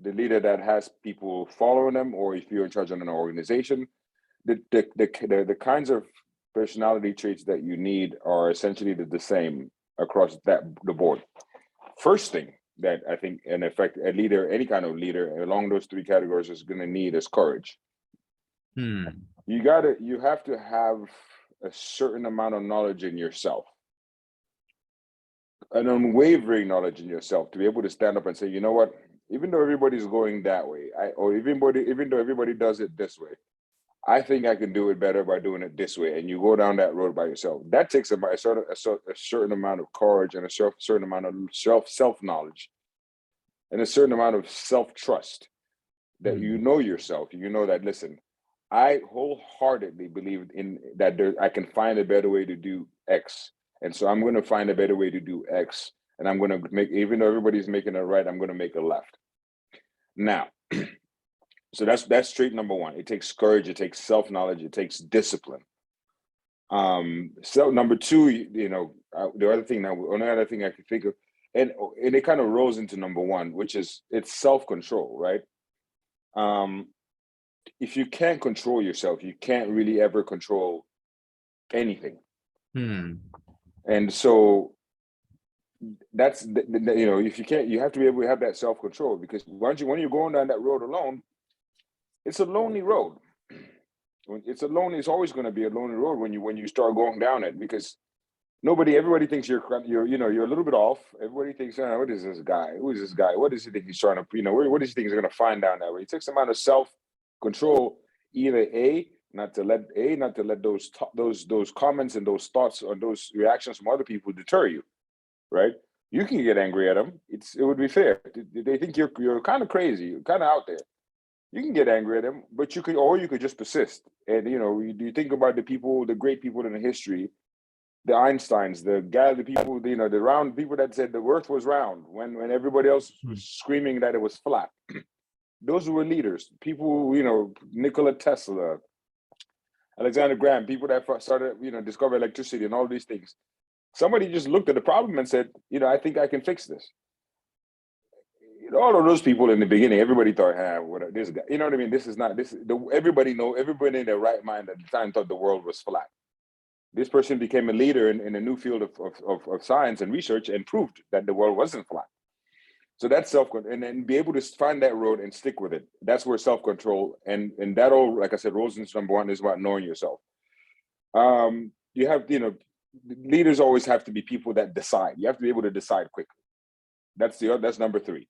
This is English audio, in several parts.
leader that has people following them, or if you're in charge of an organization, the kinds of personality traits that you need are essentially the same across the board. First thing that I think, in effect, a leader, any kind of leader along those three categories is going to need is courage. You have to have a certain amount of knowledge in yourself, an unwavering knowledge in yourself, to be able to stand up and say, you know what, even though everybody's going that way, even though everybody does it this way, I think I can do it better by doing it this way. And you go down that road by yourself. That takes a certain amount of courage and a certain amount of self-knowledge and a certain amount of self-trust that you know yourself. You know that, listen, I wholeheartedly believe in that I can find a better way to do X. And so I'm going to find a better way to do X. And I'm going to make, even though everybody's making a right, I'm going to make a left. Now, so that's trait number one. It takes courage, it takes self-knowledge, it takes discipline. So number two, the other thing I can think of, and it kind of rolls into number one, which is it's self-control, right? If you can't control yourself, you can't really ever control anything. And so that's if you can't, you have to be able to have that self-control, because when you're going down that road alone, it's a lonely road. It's always going to be a lonely road when you start going down it, because everybody thinks you're a little bit off. Everybody thinks, what is this guy? Who is this guy? What does he think he's trying to, what does he think he's going to find down that way? It takes a amount of self-control, either not to let those comments and those thoughts or those reactions from other people deter you, right? You can get angry at them. It would be fair. They think you're kind of crazy, you're kind of out there. You can get angry at them, but you could just persist. And you think about the great people in the history, the Einsteins, the people, the round people that said the earth was round when everybody else was screaming that it was flat. Those were leaders. People, Nikola Tesla, Alexander Graham, people that started, discover electricity and all these things. Somebody just looked at the problem and said, I think I can fix this. All of those people in the beginning, everybody thought, this guy, you know what I mean? Everybody in their right mind at the time thought the world was flat. This person became a leader in a new field of science and research and proved that the world wasn't flat. So that's self-control, and then be able to find that road and stick with it. That's where self-control, and that all, like I said, rolls into number one, is about knowing yourself. Leaders always have to be people that decide. You have to be able to decide quickly. That's number three.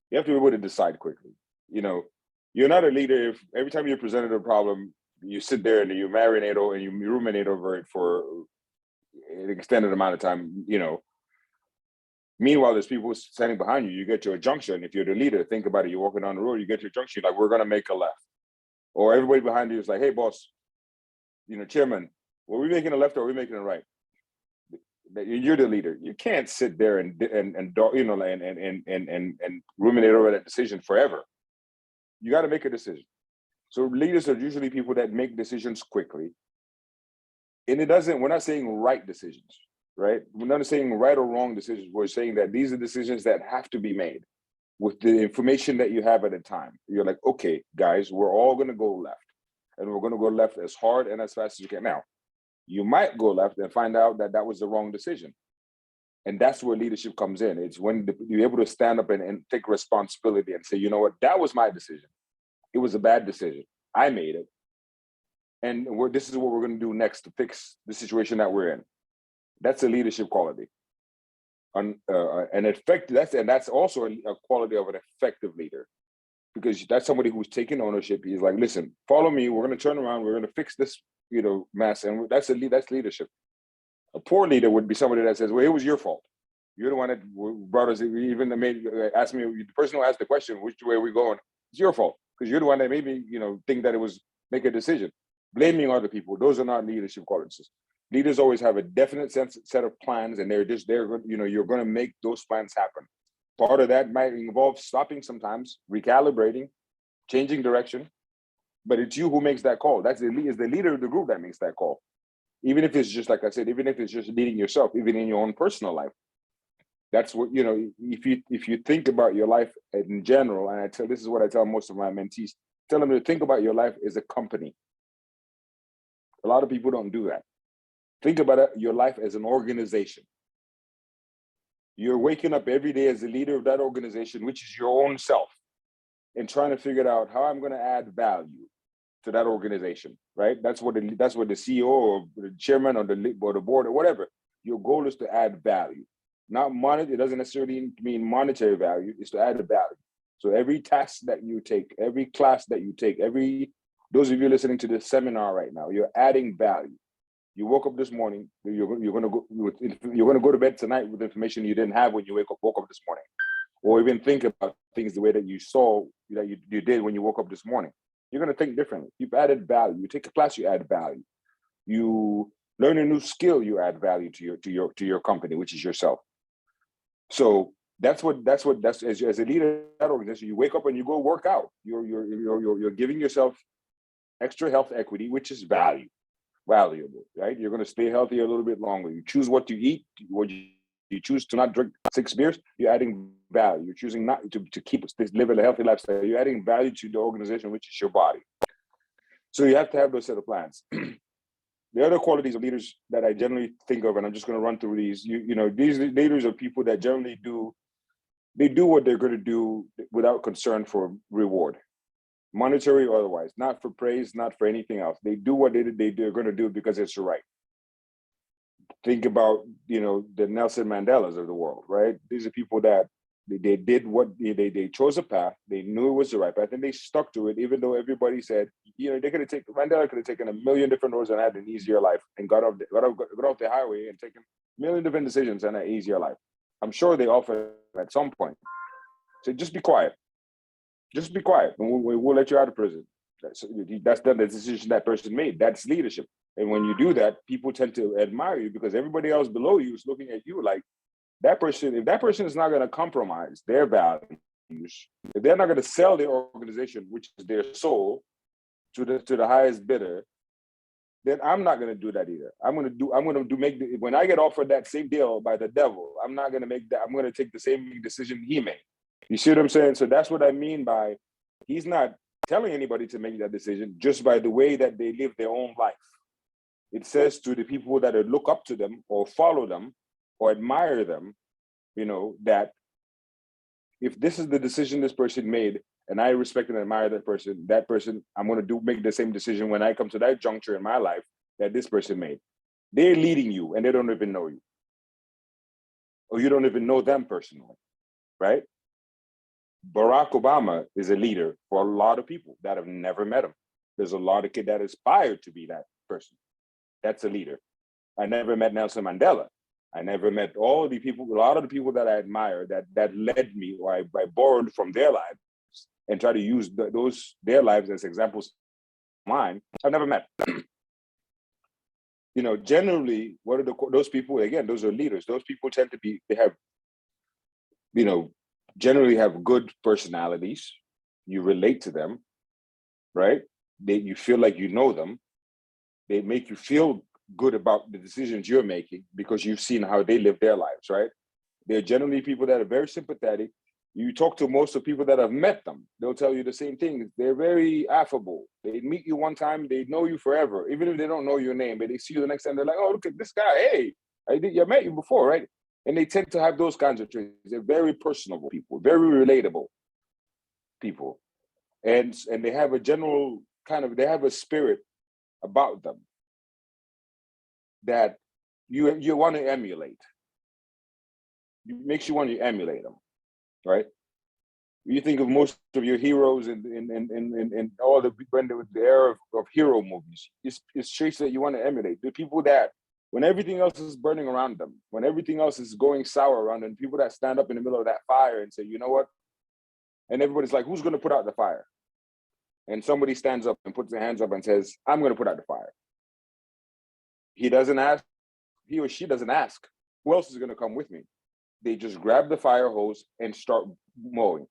You have to be able to decide quickly. You're not a leader if every time you're presented a problem, you sit there and you marinate and you ruminate over it for an extended amount of time. Meanwhile, there's people standing behind you. You get to a junction. If you're the leader, think about it. You're walking down the road, you get to a junction, like, we're going to make a left. Or everybody behind you is like, hey, boss, chairman, were we making a left or are we making a right? You're the leader. You can't sit there and ruminate over that decision forever. You got to make a decision. So leaders are usually people that make decisions quickly. And we're not saying right decisions, right? We're not saying right or wrong decisions. We're saying that these are decisions that have to be made with the information that you have at the time. You're like, okay, guys, we're all going to go left. And we're going to go left as hard and as fast as you can. Now, you might go left and find out that was the wrong decision. And that's where leadership comes in. It's when you're able to stand up and take responsibility and say, you know what, that was my decision. It was a bad decision. I made it. And this is what we're going to do next to fix the situation that we're in. That's a leadership quality. That's also a quality of an effective leader, because that's somebody who's taking ownership. He's like, listen, follow me. We're going to turn around. We're going to fix this, mess. And that's leadership. A poor leader would be somebody that says, well, it was your fault. You're the one that brought us, asked me, the person who asked the question, which way are we going? It's your fault, because you're the one that made me, think that it was, make a decision. Blaming other people, those are not leadership qualities. Leaders always have a definite set of plans, and you're going to make those plans happen. Part of that might involve stopping sometimes, recalibrating, changing direction, but it's you who makes that call. It's the leader of the group that makes that call. Even if it's just, like I said, even if it's just leading yourself, even in your own personal life. That's what, if you think about your life in general, and this is what I tell most of my mentees, tell them to think about your life as a company. A lot of people don't do that. Think about your life as an organization. You're waking up every day as the leader of that organization, which is your own self, and trying to figure out how I'm going to add value to that organization, right? That's what the CEO or the chairman or the board or whatever. Your goal is to add value, not money. It doesn't necessarily mean monetary value. It's to add a value. So every task that you take, every class that you take, those of you listening to this seminar right now, you're adding value. You woke up this morning. You're going to go to bed tonight with information you didn't have when you woke up this morning, or even think about things the way that you saw that you did when you woke up this morning. You're going to think differently. You've added value. You take a class, you add value. You learn a new skill, you add value to your company, which is yourself. So that's as a leader of that organization, you wake up and you go work out. You're giving yourself extra health equity, which is valuable, right? You're going to stay healthy a little bit longer. You choose what you eat. You choose to not drink 6 beers, you're adding value. You're choosing not to live a healthy lifestyle. You're adding value to the organization, which is your body. So you have to have those set of plans. The other qualities of leaders that I generally think of, and I'm just going to run through these, these leaders are people that generally do what they're going to do without concern for reward, monetary or otherwise, not for praise, not for anything else. They do what they're going to do because it's right. Think about, the Nelson Mandelas of the world, right? These are people that they did what they chose a path. They knew it was the right path, and they stuck to it, even though everybody said, Mandela could have taken a million different roads and had an easier life, and got off the highway and taken a million different decisions and an easier life. I'm sure they offered at some point. So just be quiet. Just be quiet, and we'll let you out of prison. That's the decision that person made. That's leadership. And when you do that, people tend to admire you because everybody else below you is looking at you like that person. If that person is not going to compromise their values, if they're not going to sell their organization, which is their soul, to the highest bidder, then I'm not going to do that either. When I get offered that same deal by the devil, I'm not going to make that. I'm going to take the same decision he made. You see what I'm saying? So that's what I mean by he's not telling anybody to make that decision just by the way that they live their own life. It says to the people that look up to them or follow them or admire them, that if this is the decision this person made and I respect and admire that person, I'm going to make the same decision when I come to that juncture in my life that this person made. They're leading you and they don't even know you. Or you don't even know them personally, right? Barack Obama is a leader for a lot of people that have never met him. There's a lot of kids that aspire to be that person. That's a leader. I never met Nelson Mandela. I never met a lot of the people that I admire that led me, or I borrowed from their lives and try to use their lives as examples of mine. I've never met. Generally, what are those people? Again, those are leaders. Those people tend to be. They have, generally have good personalities. You relate to them, right? You feel like you know them. They make you feel good about the decisions you're making because you've seen how they live their lives, right? They're generally people that are very sympathetic. You talk to most of people that have met them, they'll tell you the same thing. They're very affable. They meet you one time, they know you forever, even if they don't know your name, but they see you the next time, they're like, oh, look at this guy. Hey, I met you before, right? And they tend to have those kinds of traits. They're very personable people, very relatable people. And they have a general they have a spirit about them that you want to emulate. It makes you want to emulate them, right? You think of most of your heroes and all the era of hero movies. It's traits that you want to emulate. The people that, when everything else is burning around them, when everything else is going sour around them, people that stand up in the middle of that fire and say, you know what? And everybody's like, who's going to put out the fire? And somebody stands up and puts their hands up and says, I'm going to put out the fire. He or she doesn't ask, who else is going to come with me? They just grab the fire hose and start mowing.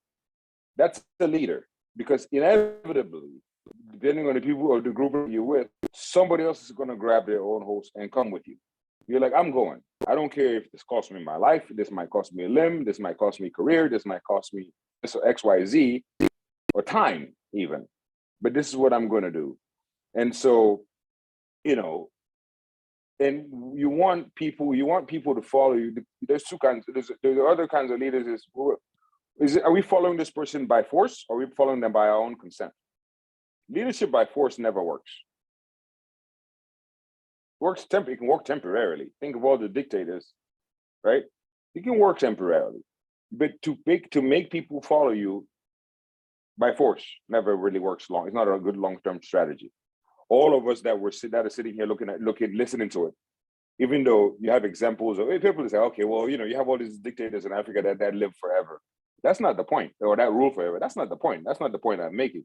That's the leader, because inevitably, depending on the people or the group you're with, somebody else is going to grab their own hose and come with you. You're like, I'm going. I don't care if this costs me my life. This might cost me a limb. This might cost me career. This might cost me this or X, Y, Z, or time even. But this is what I'm going to do. And so, you know, and you want people to follow you. There's two kinds. There's other kinds of leaders. Are we following this person by force, or are we following them by our own consent? Leadership by force never works. It can work temporarily. Think of all the dictators, right? It can work temporarily, but to make people follow you by force never really works long. It's not a good long-term strategy. All of us that are sitting here listening to it, even though you have examples of people say, okay, well, you know, you have all these dictators in Africa that live forever. That's not the point, or that rule forever. That's not the point. That's not the point I'm making.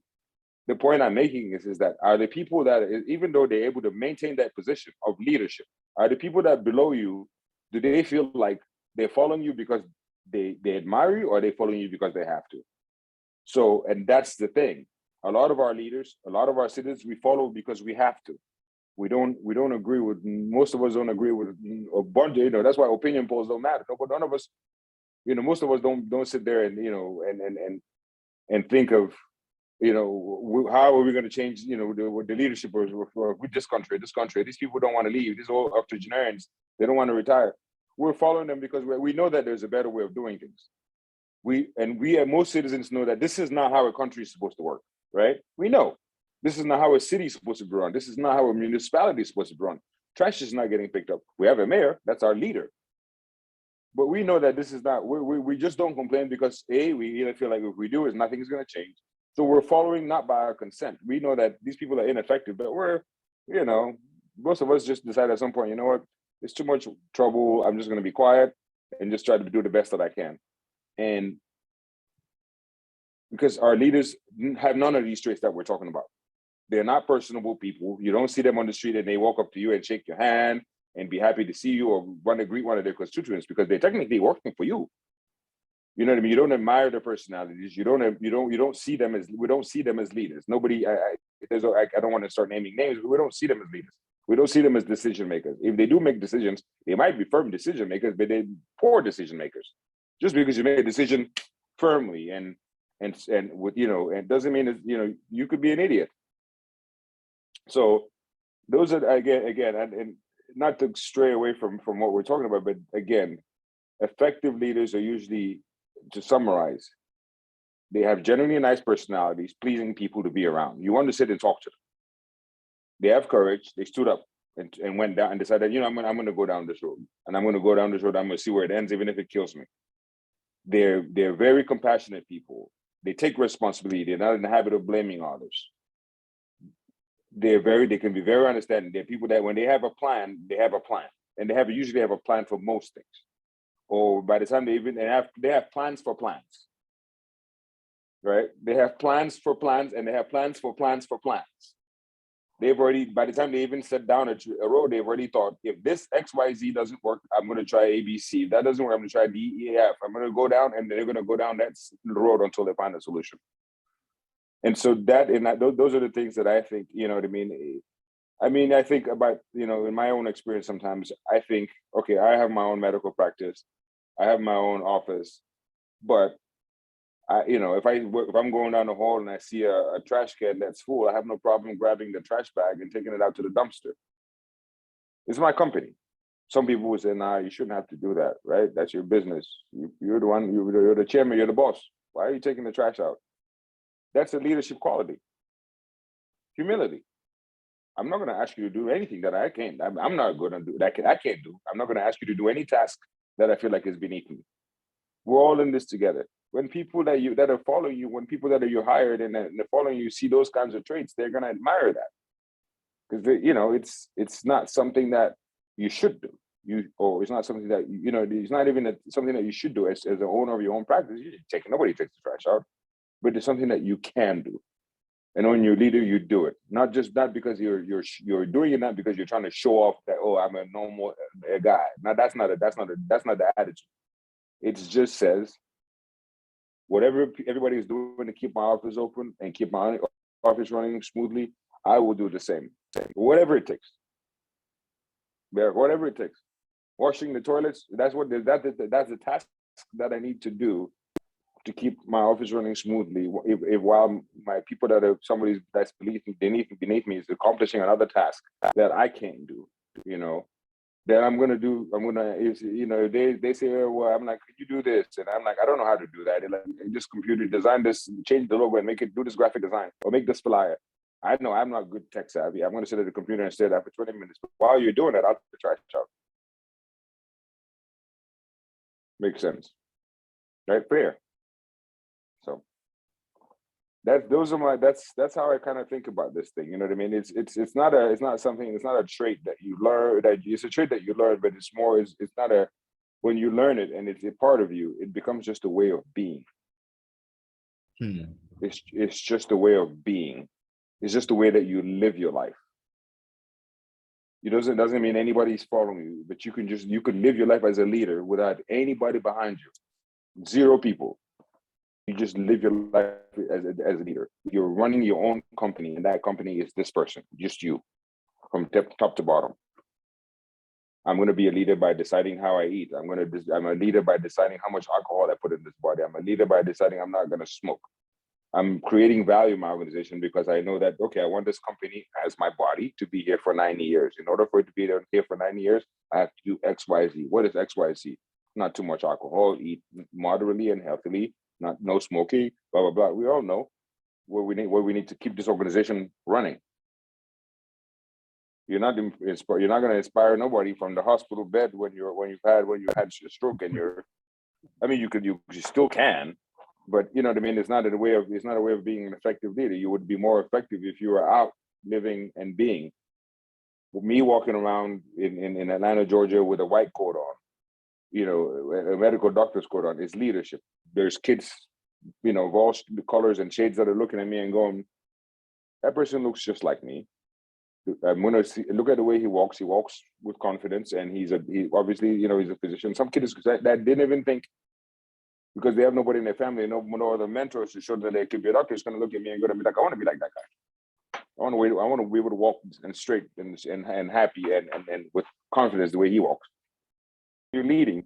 The point I'm making is that are the people that, even though they're able to maintain that position of leadership, are the people that below you, do they feel like they're following you because they admire you, or are they following you because they have to? So, and that's the thing. A lot of our leaders, a lot of our citizens, we follow because we have to. We don't agree with, most of us don't agree with a bunch, you know, that's why opinion polls don't matter. None of us, you know, most of us don't sit there and, you know, and think of, you know, how are we going to change, you know, the leadership for this country. These people don't want to leave. These all octogenarians, they don't want to retire. We're following them because we know that there's a better way of doing things. We and most citizens know that this is not how a country is supposed to work, right? We know this is not how a city is supposed to be run. This is not how a municipality is supposed to be run. Trash is not getting picked up. We have a mayor, that's our leader. But we know that this is not, we just don't complain because we either feel like if we do it, nothing is going to change. So we're following not by our consent. We know that these people are ineffective, but we're, you know, most of us just decide at some point, you know what, it's too much trouble. I'm just going to be quiet and just try to do the best that I can. And because our leaders have none of these traits that we're talking about. They're not personable people. You don't see them on the street and they walk up to you and shake your hand and be happy to see you or want to greet one of their constituents because they're technically working for you. You know what I mean? You don't admire their personalities. We don't see them as leaders. Nobody. I don't want to start naming names, but we don't see them as leaders. We don't see them as decision makers. If they do make decisions, they might be firm decision makers, but they're poor decision makers. Just because you make a decision firmly and with, you know, it doesn't mean that, you know, you could be an idiot. So those are again, and not to stray away from what we're talking about, but again, effective leaders are usually, to summarize, they have genuinely nice personalities, pleasing people to be around. You want to sit and talk to them. They have courage. They stood up and went down and decided, you know, I'm going to go down this road, and I'm going to go down this road. I'm going to see where it ends, even if it kills me. They're very compassionate people. They take responsibility. They're not in the habit of blaming others. They can be very understanding. They're people that when they have a plan, and they usually have a plan for most things. Or by the time they have plans for plans, right? They have plans for plans, and they have plans for plans for plans. They've already, by the time they even set down a road, they've already thought, if this XYZ doesn't work, I'm going to try ABC. If that doesn't work, I'm going to try DEF. I'm going to go down, and they're going to go down that road until they find a solution. And so those are the things that I think, you know what I mean? I mean, I think about, you know, in my own experience, sometimes I think, okay, I have my own medical practice. I have my own office, but you know, if I'm going down the hall and I see a trash can that's full, I have no problem grabbing the trash bag and taking it out to the dumpster. It's my company. Some people would say, nah, you shouldn't have to do that, right? That's your business. You're the one, you're the chairman, you're the boss. Why are you taking the trash out? That's a leadership quality. Humility. I'm not going to ask you to do anything that I can't. I'm not going to do that. I can't do. I'm not going to ask you to do any task that I feel like is beneath me. We're all in this together. When people that are following you, when people that are you hired and they're following you see those kinds of traits, they're going to admire that, because you know it's not something that you should do. It's not something that you know. It's not even something that you should do as the owner of your own practice. Nobody takes the trash out, but it's something that you can do. And when you're a leader, you do it. Not because you're doing it, not because you're trying to show off that, oh, I'm a normal guy. Now that's not the attitude. It just says, whatever everybody is doing to keep my office open and keep my office running smoothly, I will do the same. Whatever it takes. Whatever it takes. Washing the toilets, that's the task that I need to do to keep my office running smoothly. If while my people that are somebody that's beneath me is accomplishing another task that I can't do, then they say, oh, well, I'm like, could you do this? And I'm like, I don't know how to do that. They're like, just computer design this, change the logo and make it, do this graphic design or make this flyer. I know I'm not good tech savvy. I'm going to sit at the computer and stare at that for 20 minutes. But while you're doing that, I'll try to out. Makes sense, right? Fair. So that's how I kind of think about this thing. You know what I mean? It's not a trait that you learn. It's a trait that you learn, but it's not a, when you learn it and it's a part of you, it becomes just a way of being. It's just a way of being. It's just the way that you live your life. It doesn't mean anybody's following you, but you can live your life as a leader without anybody behind you. 0 people. You just live your life as a leader. You're running your own company, and that company is this person, just you, from top to bottom. I'm going to be a leader by deciding how I eat. I'm a leader by deciding how much alcohol I put in this body. I'm a leader by deciding I'm not going to smoke. I'm creating value in my organization because I know that, okay, I want this company as my body to be here for 90 years. In order for it to be here for 90 years, I have to do X, Y, Z. What is X, Y, Z? Not too much alcohol, eat moderately and healthily, no smoking, blah, blah, blah. We all know where we need to keep this organization running. You're not going to inspire nobody from the hospital bed when you had a stroke and you still can. But you know what I mean? It's not a way of being an effective leader. You would be more effective if you were out living and being. With me walking around in Atlanta, Georgia with a white coat on, a medical doctor's coat on, is leadership. There's kids, of all colors and shades that are looking at me and going, that person looks just like me. I'm gonna look at the way he walks. He walks with confidence, and he obviously, he's a physician. Some kids that didn't even think, because they have nobody in their family, no other mentors to show that they could be a doctor, is going to look at me and going to be like, I want to be like that guy. I want to be able to walk and straight and happy and with confidence the way he walks. You're leading.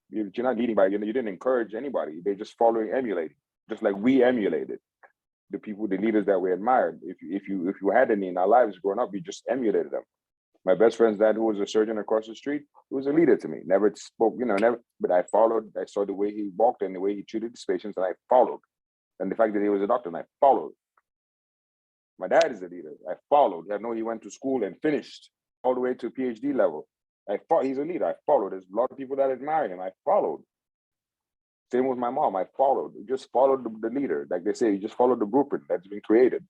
You're not leading by, you didn't encourage anybody. They're just emulating, just like we emulated the leaders that we admired. If you had any in our lives growing up, we just emulated them. My best friend's dad, who was a surgeon across the street, he was a leader to me. Never spoke, but I followed. I saw the way he walked and the way he treated his patients, and I followed. And the fact that he was a doctor, and I followed. My dad is a leader. I followed. I know he went to school and finished all the way to PhD level. He's a leader. I followed. There's a lot of people that admire him. I followed. Same with my mom. I followed. Just followed the leader. Like they say, you just follow the blueprint that's been created.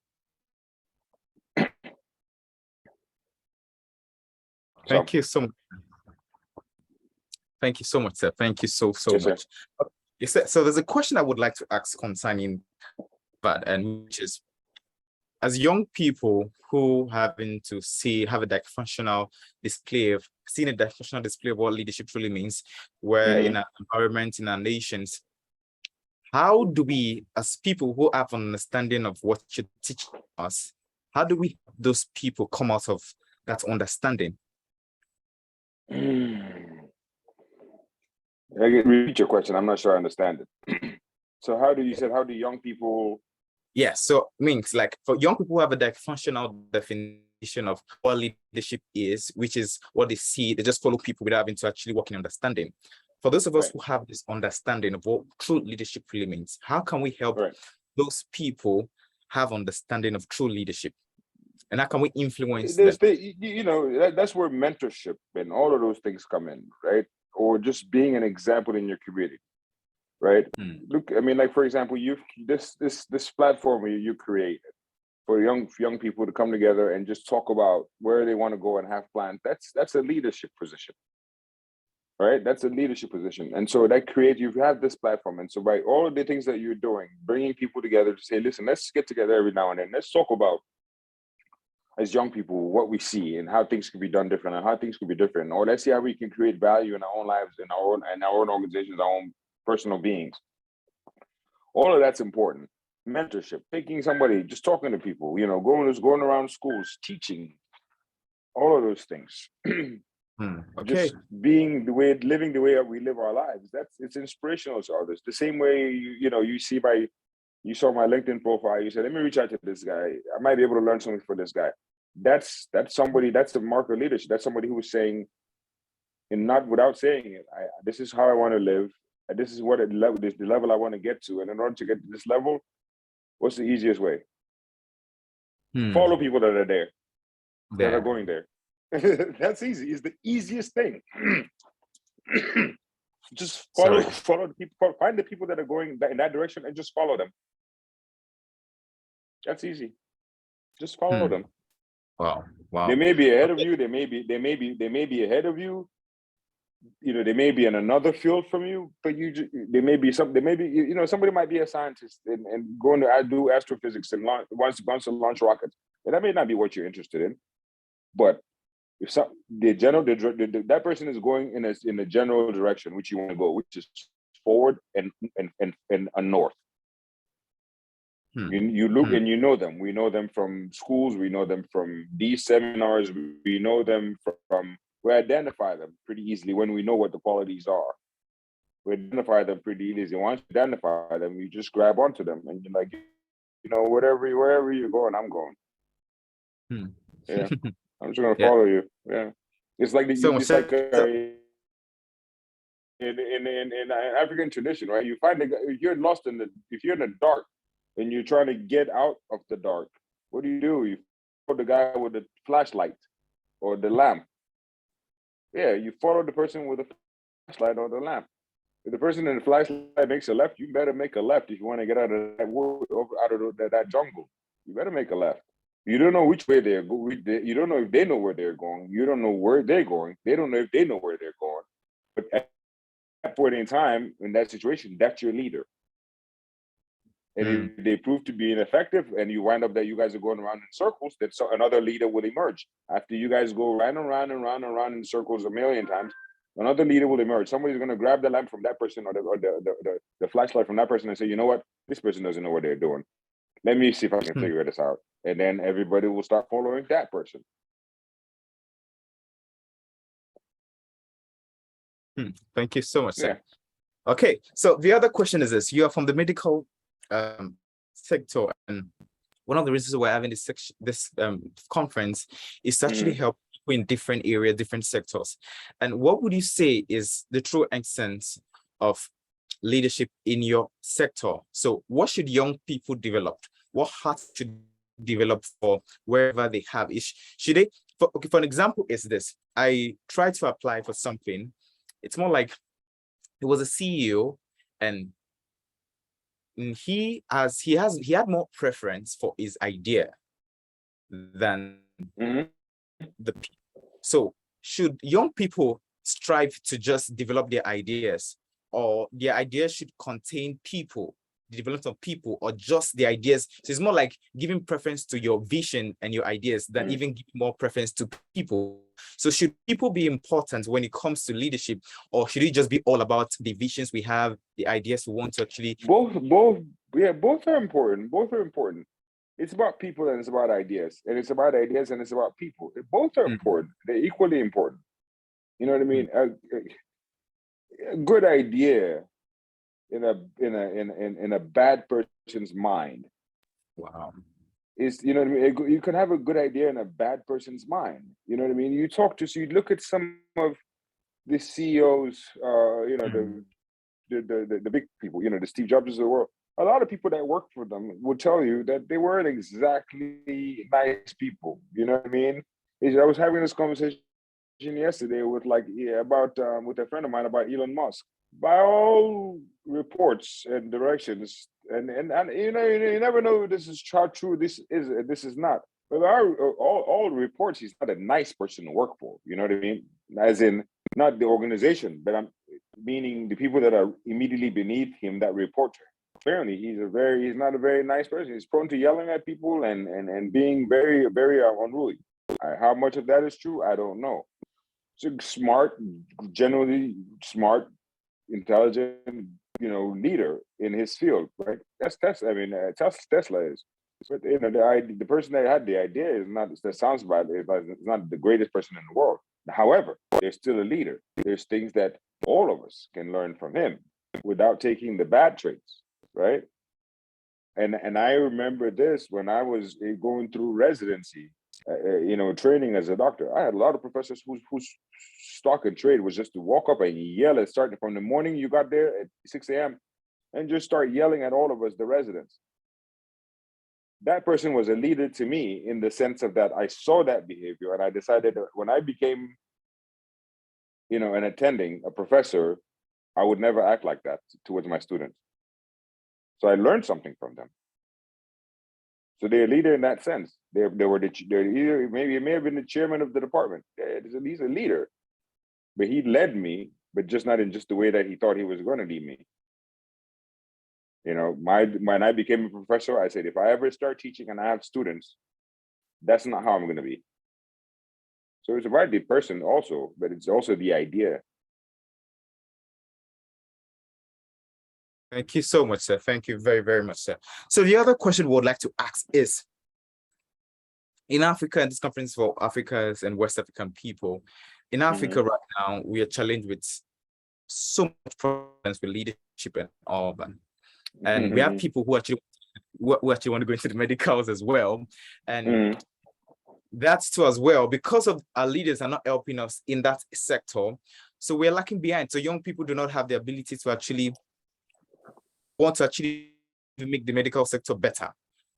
Thank you so much. Thank you so much, sir. Thank you so much. Yes, sir. So there's a question I would like to ask concerning that, and which is, as young people who have a dysfunctional display of what leadership truly means, where in our environment, in our nations, how do we, as people who have an understanding of what you're teaching us, how do we help those people come out of that understanding? Repeat your question. I'm not sure I understand it. So how do young people? Yeah, so means like for young people who have a dysfunctional definition of what leadership is, which is what they see, they just follow people without having to actually work in understanding. For those of us who have this understanding of what true leadership really means, how can we help those people have understanding of true leadership? And how can we influence them? That's where mentorship and all of those things come in, right? Or just being an example in your community, right? Look, I mean, like, for example, this platform you created for young people to come together and just talk about where they want to go and have plans. That's a leadership position, right? That's a leadership position. And so you have this platform. And so by all of the things that you're doing, bringing people together to say, listen, let's get together every now and then. Let's talk about, as young people, what we see and how things can be done different and how things can be different. Or let's see how we can create value in our own lives, in our own organizations, our own personal beings. All of that's important. Mentorship, taking somebody, just talking to people, going around schools, teaching, all of those things. Okay. Just being the way, living the way we live our lives. It's inspirational to others. The same way you saw my LinkedIn profile. You said, let me reach out to this guy. I might be able to learn something for this guy. That's somebody. That's the mark of leadership. That's somebody who is saying, and not without saying it, this is how I want to live. This is what this the level I want to get to. And in order to get to this level, what's the easiest way? Follow people that are there, that are going there. That's easy. It's the easiest thing. Just follow the people. Find the people that are going in that direction and just follow them. That's easy. Just follow them. Wow. They may be ahead of you. They may be ahead of you. They may be in another field from you, but somebody might be a scientist and going to do astrophysics and wants to launch rockets. And that may not be what you're interested in, but if that person is going in a general direction which you want to go, which is forward and north. You look and you know them. We know them from schools. We know them from these seminars. We know them from. We identify them pretty easily when we know what the qualities are. We identify them pretty easily. Once you identify them, you just grab onto them and you're like, wherever you're going, I'm going. Yeah, I'm just gonna follow you. Yeah, it's like in African tradition, right? You find if you're lost if you're in the dark and you're trying to get out of the dark, what do? You follow the guy with the flashlight or the lamp. Yeah, you follow the person with the flashlight or the lamp. If the person in the flashlight makes a left, you better make a left if you want to get out of that jungle. You better make a left. You don't know which way they're going. You don't know if they know where they're going. You don't know where they're going. They don't know if they know where they're going. But at that point in time, in that situation, that's your leader. And if they prove to be ineffective and you wind up that you guys are going around in circles, that another leader will emerge. After you guys go round and round and round and round in circles a million times, another leader will emerge. Somebody's going to grab the lamp from that person or the flashlight from that person and say, you know what? This person doesn't know what they're doing. Let me see if I can figure this out. And then everybody will start following that person. Thank you so much, sir. Yeah. Okay, so the other question is this. You are from the medical sector, and one of the reasons we're having this conference is to actually help people in different areas, different sectors. And what would you say is the true essence of leadership in your sector? So what should young people develop? What hats should develop for wherever they have? Should they, for an example, is this. I tried to apply for something. It's more like he was a CEO, and he had more preference for his idea than the people. So should young people strive to just develop their ideas, or their ideas should contain people, the development of people, or just the ideas? So it's more like giving preference to your vision and your ideas than even giving more preference to people. So should people be important when it comes to leadership, or should it just be all about the visions we have, the ideas we want to actually? Both are important. Both are important. It's about people and it's about ideas. And it's about ideas and it's about people. Both are important. They're equally important. You know what I mean? A good idea in a bad person's mind. Wow. Is, you know what I mean? You can have a good idea in a bad person's mind. You know what I mean? You look at some of the CEOs, the big people, the Steve Jobs of the world. A lot of people that work for them will tell you that they weren't exactly nice people. You know what I mean? I was having this conversation yesterday with with a friend of mine about Elon Musk. By all reports and directions, and you never know if this is true. This is not. But all reports, he's not a nice person to work for. You know what I mean? As in, not the organization, but I'm meaning the people that are immediately beneath him that report to him. Apparently, he's not a very nice person. He's prone to yelling at people and being very, very unruly. How much of that is true, I don't know. It's a smart, generally smart, intelligent, leader in his field, right? That's Tesla. I mean, Tesla is. But the person that had the idea is not. That sounds bad. It's not the greatest person in the world. However, there's still a leader. There's things that all of us can learn from him without taking the bad traits, right? And I remember this when I was going through residency, training as a doctor. I had a lot of professors whose stock and trade was just to walk up and yell at starting from the morning you got there at 6 a.m. and just start yelling at all of us, the residents. That person was a leader to me in the sense of that I saw that behavior, and I decided that when I became, an attending, a professor, I would never act like that towards my students. So I learned something from them. So they're a leader in that sense. They're either maybe it may have been the chairman of the department. He's a leader, but he led me, but just not in just the way that he thought he was going to lead me. When I became a professor, I said, if I ever start teaching and I have students, that's not how I'm going to be. So it's about the person also, but it's also the idea. Thank you so much, sir. Thank you very, very much, sir. So the other question we would like to ask is, in Africa, and this conference for Africans and West African people, in Africa right now, we are challenged with so much problems with leadership and all that. And we have people who actually want to go into the medicals as well. And that's too as well, because of our leaders are not helping us in that sector. So we're lacking behind. So young people do not have the ability to actually want to actually make the medical sector better.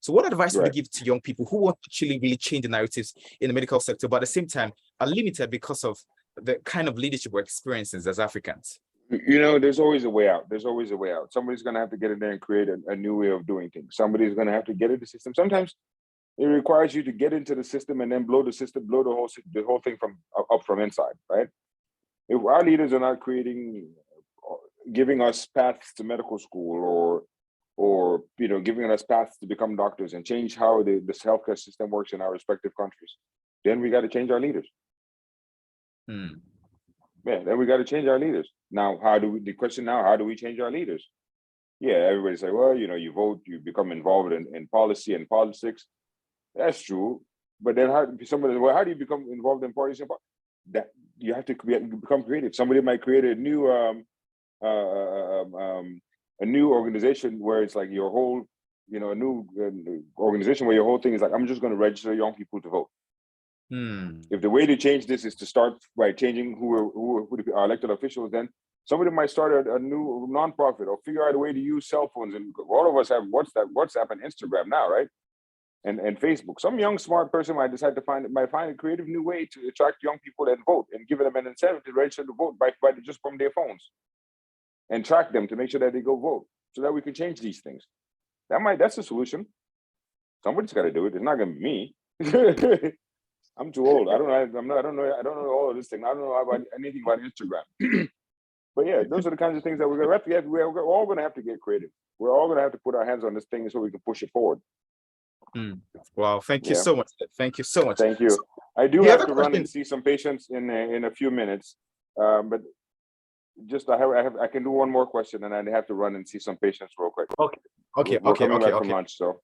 So what advice would you give to young people who want to actually really change the narratives in the medical sector, but at the same time are limited because of the kind of leadership we're experiencing as Africans? There's always a way out. There's always a way out. Somebody's going to have to get in there and create a new way of doing things. Somebody's going to have to get into the system. Sometimes it requires you to get into the system and then blow the whole thing from up from inside, right? If our leaders are not giving us paths to medical school or giving us paths to become doctors and change how this healthcare system works in our respective countries, then we got to change our leaders. Yeah, then we got to change our leaders. Now, how do we change our leaders? Yeah, everybody say, well, you vote, you become involved in policy and politics. That's true. But then how do you become involved in politics? That you have to become creative. Somebody might create a new organization where it's like your whole, a new organization where your whole thing is like, I'm just going to register young people to vote. If the way to change this is to start by changing who our elected officials, then somebody might start a new nonprofit or figure out a way to use cell phones. And all of us have WhatsApp and Instagram now, right? And Facebook. Some young smart person might decide to find a creative new way to attract young people and vote, and give them an incentive to register to vote by just from their phones, and track them to make sure that they go vote, so that we can change these things. That's the solution. Somebody's got to do it. It's not going to be me. I'm too old. I don't know all of this thing. I don't know about anything about Instagram. But yeah, those are the kinds of things that we're going to have to we're all going to have to get creative. We're all going to have to put our hands on this thing so we can push it forward. Wow, thank you so much. Thank you so much. Thank you. I do have to run and see some patients in a few minutes, but just I can do one more question, and I have to run and see some patients real quick. Okay. From lunch, so.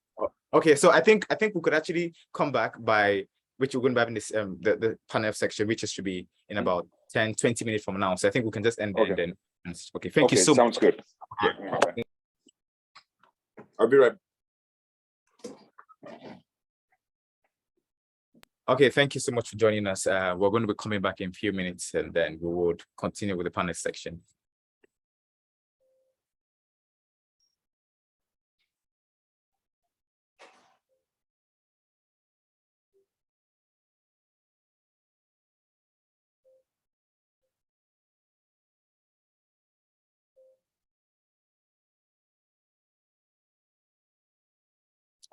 Okay, so I think we could actually come back by which we're going to be having this the panel section, which should be in about 10-20 minutes from now. So I think we can just end there and then. Okay, thank you so much. Sounds good. Okay. I'll be right. Okay, thank you so much for joining us. We're going to be coming back in a few minutes, and then we would continue with the panel section.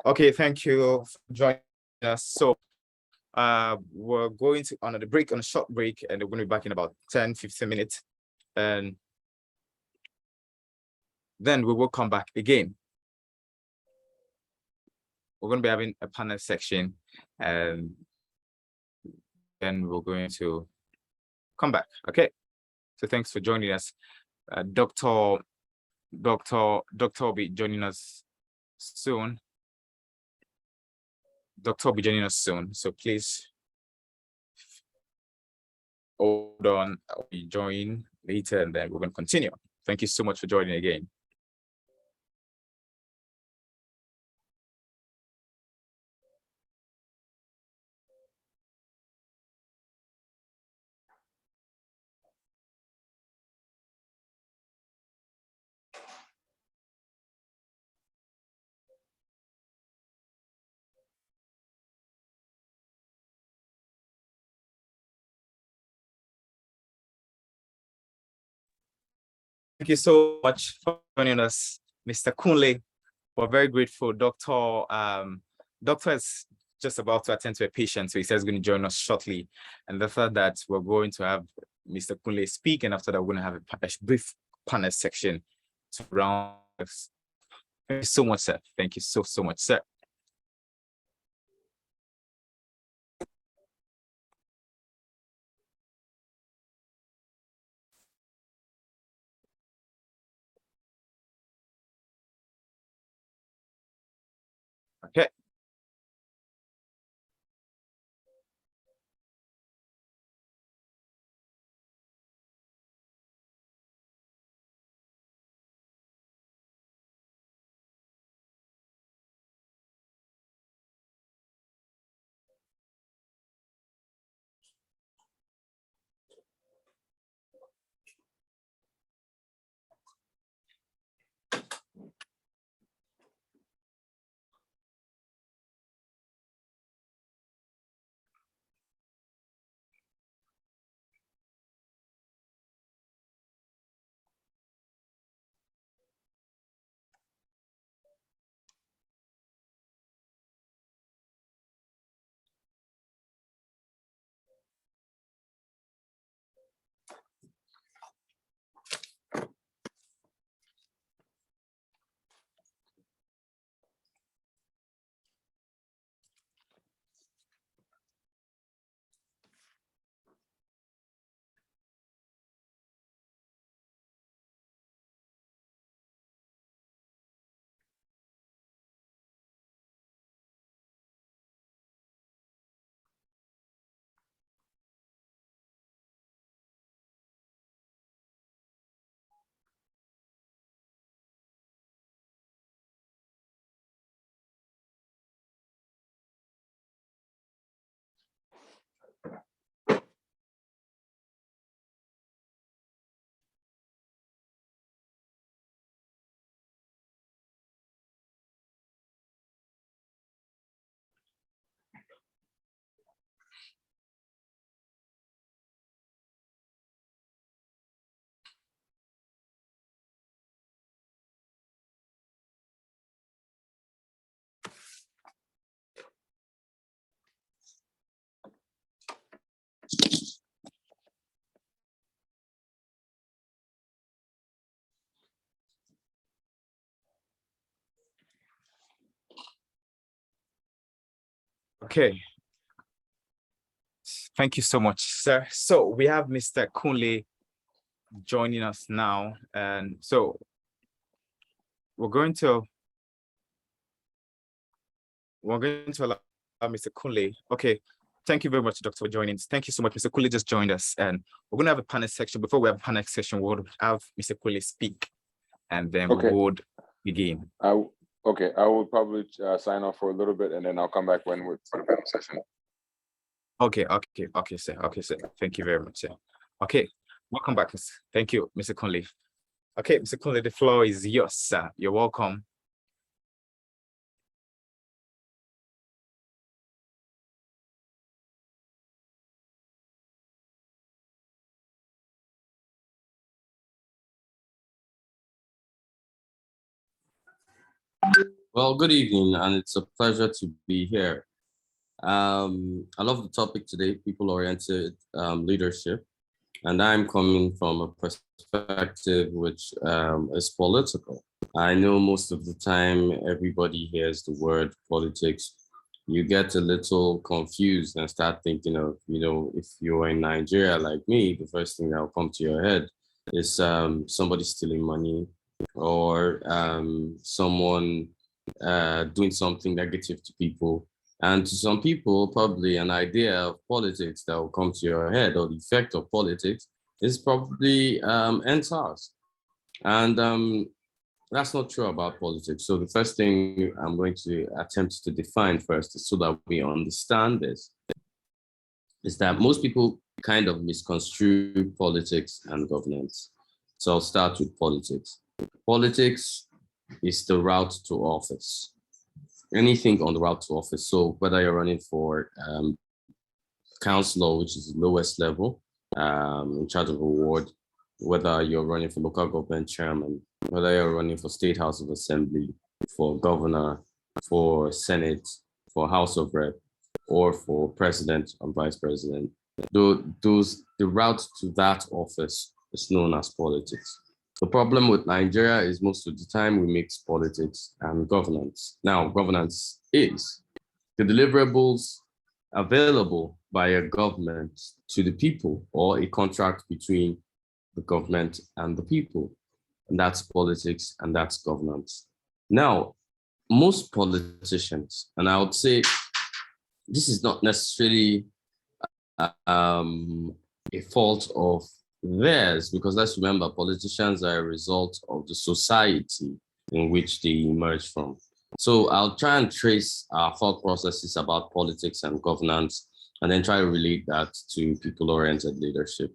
Okay, thank you for joining us. So we're going to on a short break, and we're going to be back in about 10-15 minutes, and then we will come back again. We're going to be having a panel section, and then we're going to come back. Okay, so thanks for joining us. Doctor will be joining us soon. Doctor will be joining us soon, so please hold on, we join later and then we're going to continue. Thank you so much for joining again. Thank you so much for joining us, Mr. Kunle. We're very grateful. Doctor is just about to attend to a patient, so he says he's going to join us shortly. And the fact that we're going to have Mr. Kunle speak, and after that, we're going to have a brief panel section to round us. Thank you so much, sir. Thank you so much, sir. Okay. Okay. Thank you so much, sir. So we have Mr. Kunle joining us now. And so we're going to allow Mr. Kunle. Okay. Thank you very much, Doctor, for joining us. Thank you so much. Mr. Kunle just joined us, and we're going to have a panel section. Before we have a panel section, we'll have Mr. Kunle speak, and then we would begin. Okay, I will probably sign off for a little bit, and then I'll come back for the panel session. Okay, sir. Okay, sir. Thank you very much, sir. Okay, welcome back. Thank you, Mr. Kunle. Okay, Mr. Kunle, the floor is yours, sir. You're welcome. Well, good evening, and it's a pleasure to be here. I love the topic today, people-oriented leadership, and I'm coming from a perspective which is political. I know most of the time everybody hears the word politics, you get a little confused and start thinking of, if you're in Nigeria like me, the first thing that will come to your head is somebody stealing money or someone doing something negative to people. And to some people, probably an idea of politics that will come to your head, or the effect of politics, is probably NSARS. And that's not true about politics. So the first thing I'm going to attempt to define first, so that we understand this, is that most people kind of misconstrue politics and governance. So I'll start with politics. Politics is the route to office. Anything on the route to office. So whether you're running for councillor, which is the lowest level, in charge of a ward, whether you're running for local government chairman, whether you're running for State House of Assembly, for governor, for Senate, for House of Rep, or for president and vice president, the route to that office is known as politics. The problem with Nigeria is most of the time we mix politics and governance. Now, governance is the deliverables available by a government to the people, or a contract between the government and the people. And that's politics and that's governance. Now, most politicians, and I would say this is not necessarily a fault of theirs, because let's remember, politicians are a result of the society in which they emerge from. So I'll try and trace our thought processes about politics and governance, and then try to relate that to people-oriented leadership.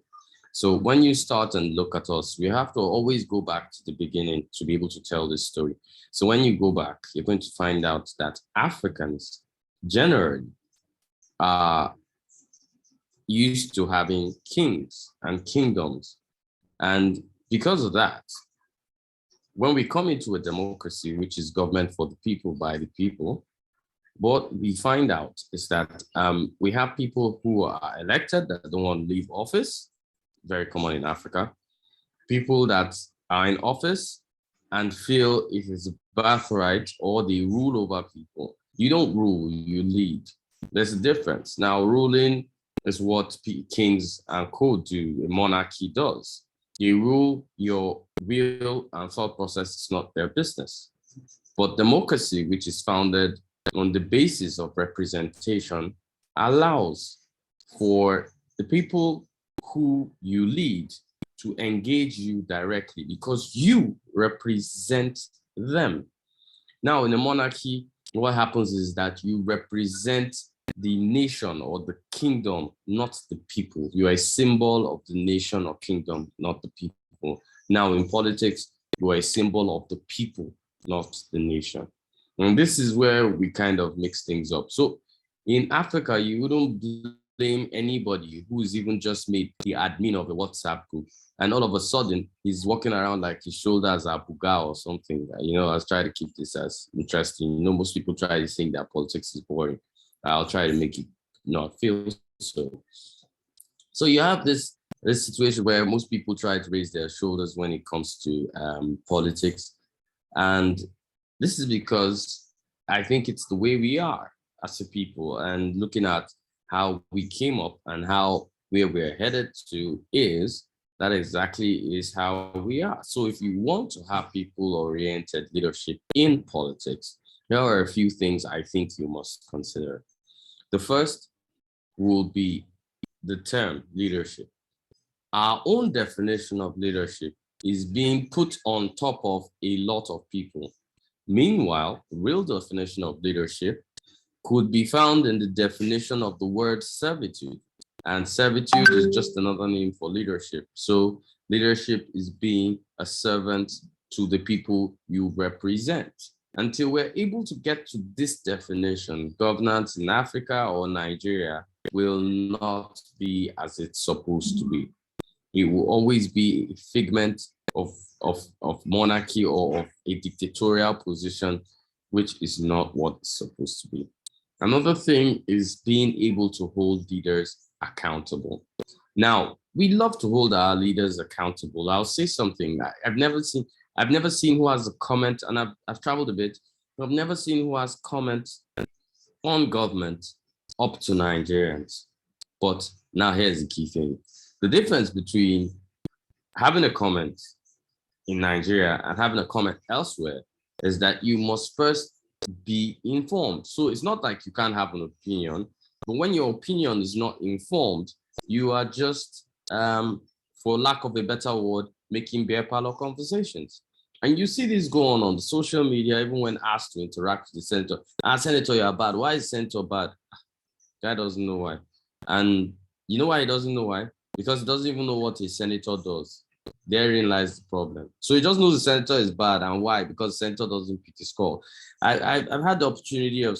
So when you start and look at us, we have to always go back to the beginning to be able to tell this story. So when you go back, you're going to find out that Africans generally are used to having kings and kingdoms. And because of that, when we come into a democracy, which is government for the people, by the people, what we find out is that we have people who are elected that don't want to leave office, very common in Africa. People that are in office and feel it is a birthright, or they rule over people. You don't rule, you lead. There's a difference. Now, ruling is what kings and co do, a monarchy does. They rule your will and thought process is not their business. But democracy, which is founded on the basis of representation, allows for the people who you lead to engage you directly because you represent them. Now, in a monarchy, what happens is that you represent the nation or the kingdom, not the people. You are a symbol of the nation or kingdom, not the people. Now, in politics, you are a symbol of the people, not the nation. And this is where we kind of mix things up. So in Africa, you wouldn't blame anybody who's even just made the admin of a WhatsApp group, and all of a sudden he's walking around like his shoulders are buga or something. You know, I was trying to keep this as interesting. You know, most people try to think that politics is boring. I'll try to make it not feel so. So you have this situation where most people try to raise their shoulders when it comes to politics. And this is because I think it's the way we are as a people, and looking at how we came up and how where we're headed to is that exactly is how we are. So if you want to have people-oriented leadership in politics, there are a few things I think you must consider. The first will be the term leadership. Our own definition of leadership is being put on top of a lot of people. Meanwhile, the real definition of leadership could be found in the definition of the word servitude. And servitude is just another name for leadership. So leadership is being a servant to the people you represent. Until we're able to get to this definition, governance in Africa or Nigeria will not be as it's supposed to be. It will always be a figment of monarchy or of a dictatorial position, which is not what it's supposed to be. Another thing is being able to hold leaders accountable. Now, we love to hold our leaders accountable. I'll say something that I've never seen who has a comment, and I've traveled a bit, but I've never seen who has comments on government up to Nigerians. But now here's the key thing. The difference between having a comment in Nigeria and having a comment elsewhere is that you must first be informed. So it's not like you can't have an opinion, but when your opinion is not informed, you are just, for lack of a better word, making beer parlor conversations. And you see this go on the social media, even when asked to interact with the senator. Senator, you're bad. Why is senator bad? Guy doesn't know why. And you know why he doesn't know why? Because he doesn't even know what a senator does. Therein lies the problem. So he just knows the senator is bad. And why? Because the senator doesn't pick his call. I've had the opportunity of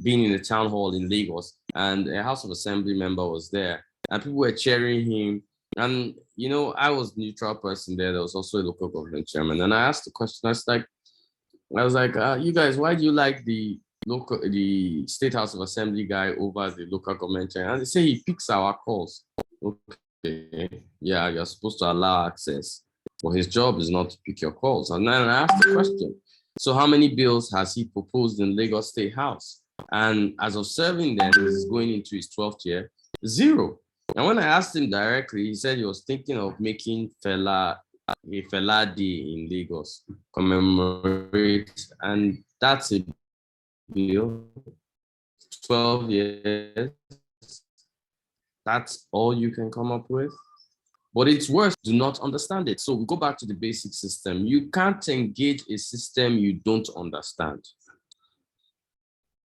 being in a town hall in Lagos, and a House of Assembly member was there, and people were cheering him. And, you know, I was a neutral person there. There was also a local government chairman. And I asked the question, I was like, you guys, why do you like the State House of Assembly guy over the local government chairman? And they say he picks our calls. Okay, yeah, you're supposed to allow access, but his job is not to pick your calls. And then I asked the question, so how many bills has he proposed in Lagos State House? And as of serving then, he's going into his 12th year, 0. And when I asked him directly, he said he was thinking of making a Fela Day in Lagos, commemorate, and that's a bill, 12 years. That's all you can come up with. But it's worse, do not understand it. So we go back to the basic system. You can't engage a system you don't understand.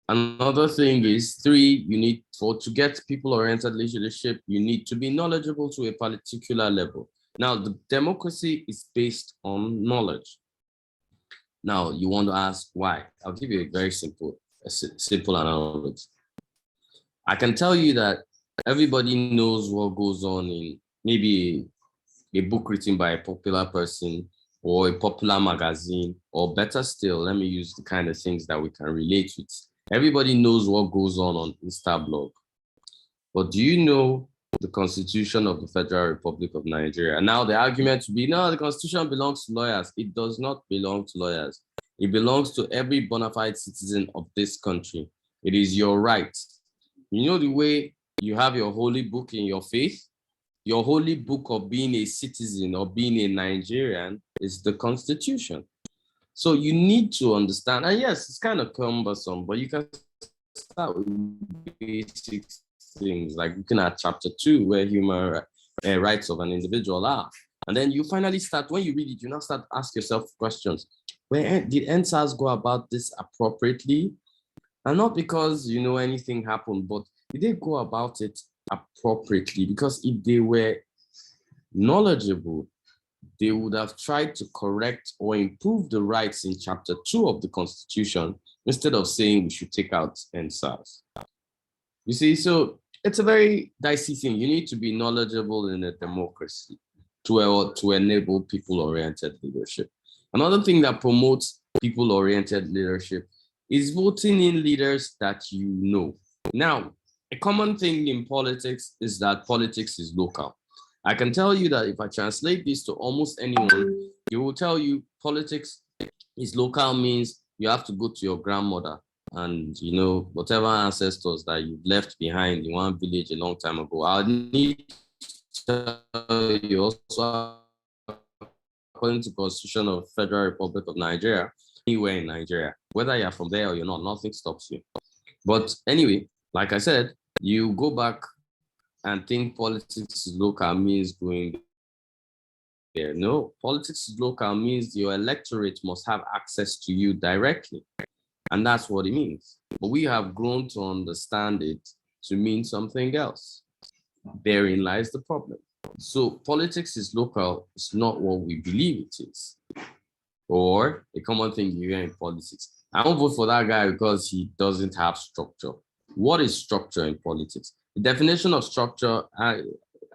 Another thing is 3, you need to get people-oriented leadership, you need to be knowledgeable to a particular level. Now, the democracy is based on knowledge. Now, you want to ask why? I'll give you a very simple analogy. I can tell you that everybody knows what goes on in maybe a book written by a popular person or a popular magazine, or better still, let me use the kind of things that we can relate with. Everybody knows what goes on Instablog. But do you know the Constitution of the Federal Republic of Nigeria? Now the argument would be, no, the Constitution belongs to lawyers. It does not belong to lawyers. It belongs to every bona fide citizen of this country. It is your right. You know the way you have your holy book in your faith? Your holy book of being a citizen or being a Nigerian is the Constitution. So you need to understand, and yes, it's kind of cumbersome, but you can start with basic things like looking at chapter 2, where human rights of an individual are. And then you finally start, when you read it, you now start to ask yourself questions. Where did NSAS go about this appropriately? And not because, you know, anything happened, but did they go about it appropriately? Because if they were knowledgeable, they would have tried to correct or improve the rights in chapter 2 of the Constitution instead of saying we should take out NSAS. You see, so it's a very dicey thing. You need to be knowledgeable in a democracy to enable people-oriented leadership. Another thing that promotes people-oriented leadership is voting in leaders that you know. Now, a common thing in politics is that politics is local. I can tell you that if I translate this to almost anyone, they will tell you politics is local means you have to go to your grandmother and, you know, whatever ancestors that you've left behind in one village a long time ago. I need to tell you also, according to the Constitution of the Federal Republic of Nigeria, anywhere in Nigeria, whether you're from there or you're not, nothing stops you. But anyway, like I said, you go back and think politics is local means going there. No, politics is local means your electorate must have access to you directly. And that's what it means. But we have grown to understand it to mean something else. Therein lies the problem. So politics is local is not what we believe it is. Or a common thing you hear in politics. I won't vote for that guy because he doesn't have structure. What is structure in politics? The definition of structure, I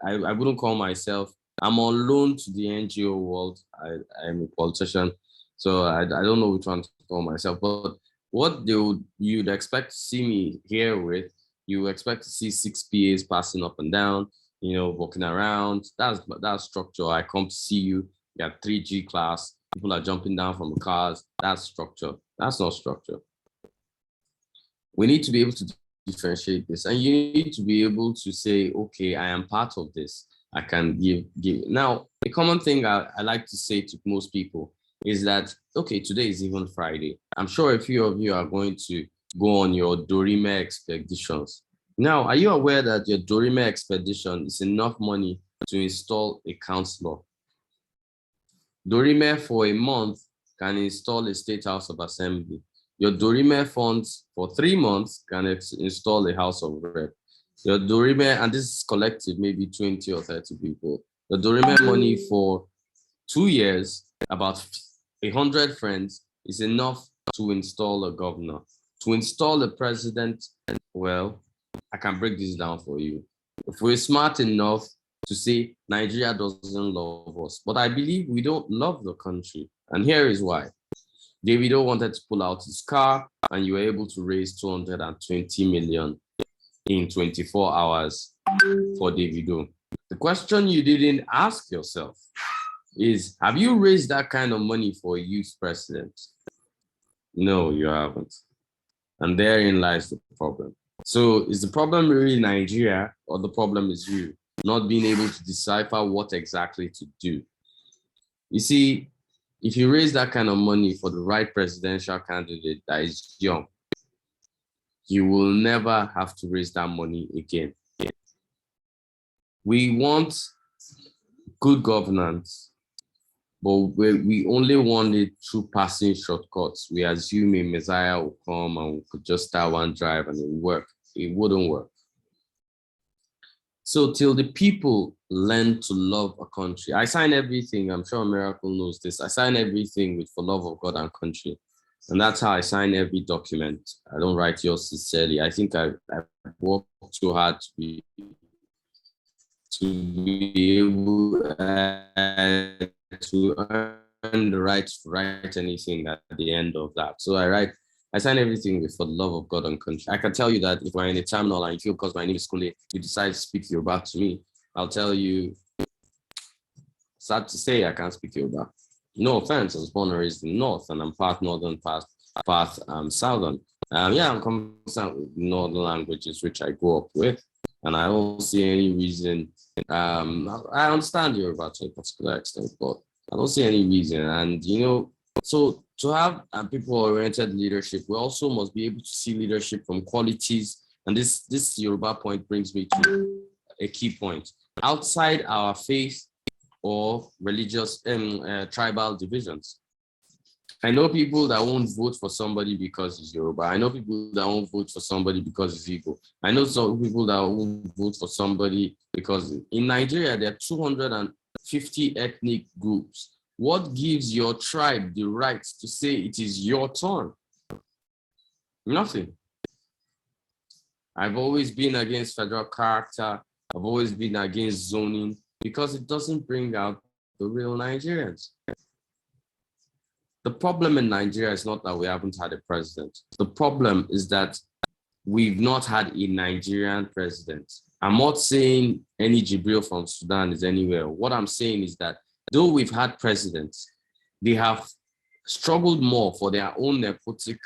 wouldn't call myself, I'm on loan to the NGO world. I'm a politician, so I don't know which one to call myself, but what you'd expect to see me here with, you expect to see 6 PAs passing up and down, you know, walking around. That's structure. I come to see you, you have 3G class, people are jumping down from the cars. That's structure. That's not structure. We need to be able to differentiate this, and you need to be able to say, okay, I am part of this. I can give. Now, a common thing I like to say to most people is that, okay, today is even Friday. I'm sure a few of you are going to go on your Dorime expeditions. Now, are you aware that your Dorime expedition is enough money to install a councillor? Dorime for a month can install a state house of assembly. Your Dorime funds for 3 months can install a house of rep. Your Dorime, and this is collective, maybe 20 or 30 people. The Dorime money for 2 years, about 100 friends, is enough to install a governor. To install a president, well, I can break this down for you. If we're smart enough to say Nigeria doesn't love us, but I believe we don't love the country. And here is why. Davido wanted to pull out his car, and you were able to raise 220 million in 24 hours for Davido. The question you didn't ask yourself is, have you raised that kind of money for a youth president? No, you haven't. And therein lies the problem. So is the problem really Nigeria, or the problem is you not being able to decipher what exactly to do? You see, if you raise that kind of money for the right presidential candidate that is young, you will never have to raise that money again. We want good governance, but we only want it through passing shortcuts. We assume a messiah will come and we could just start one drive and it will work. It wouldn't work. So till the people learn to love a country, I sign everything. I'm sure Miracle knows this. I sign everything with for love of God and country. And that's how I sign every document. I don't write yours sincerely. I think I've worked too hard to be able to earn the right to write anything at the end of that. So I sign everything with for the love of God and country. I can tell you that if we're in a terminal and you feel because my name is Kule, you decide to speak Yoruba to me, I'll tell you, sad to say, I can't speak Yoruba. No offense, I was born and raised in the North, and I'm part Northern, part Southern. I'm conversant with Northern languages, which I grew up with, and I don't see any reason. I understand Yoruba to a particular extent, but I don't see any reason. And, so to have people-oriented leadership, we also must be able to see leadership from qualities. And this Yoruba point brings me to a key point. Outside our faith or religious tribal divisions, I know people that won't vote for somebody because he's Yoruba. I know people that won't vote for somebody because he's Igbo. I know some people that won't vote for somebody because in Nigeria, there are 250 ethnic groups. What gives your tribe the right to say it is your turn? Nothing. I've always been against federal character. I've always been against zoning because it doesn't bring out the real Nigerians. The problem in Nigeria is not that we haven't had a president. The problem is that we've not had a Nigerian president. I'm not saying any Jibril from Sudan is anywhere. What I'm saying is that though we've had presidents, they have struggled more for their own nepotic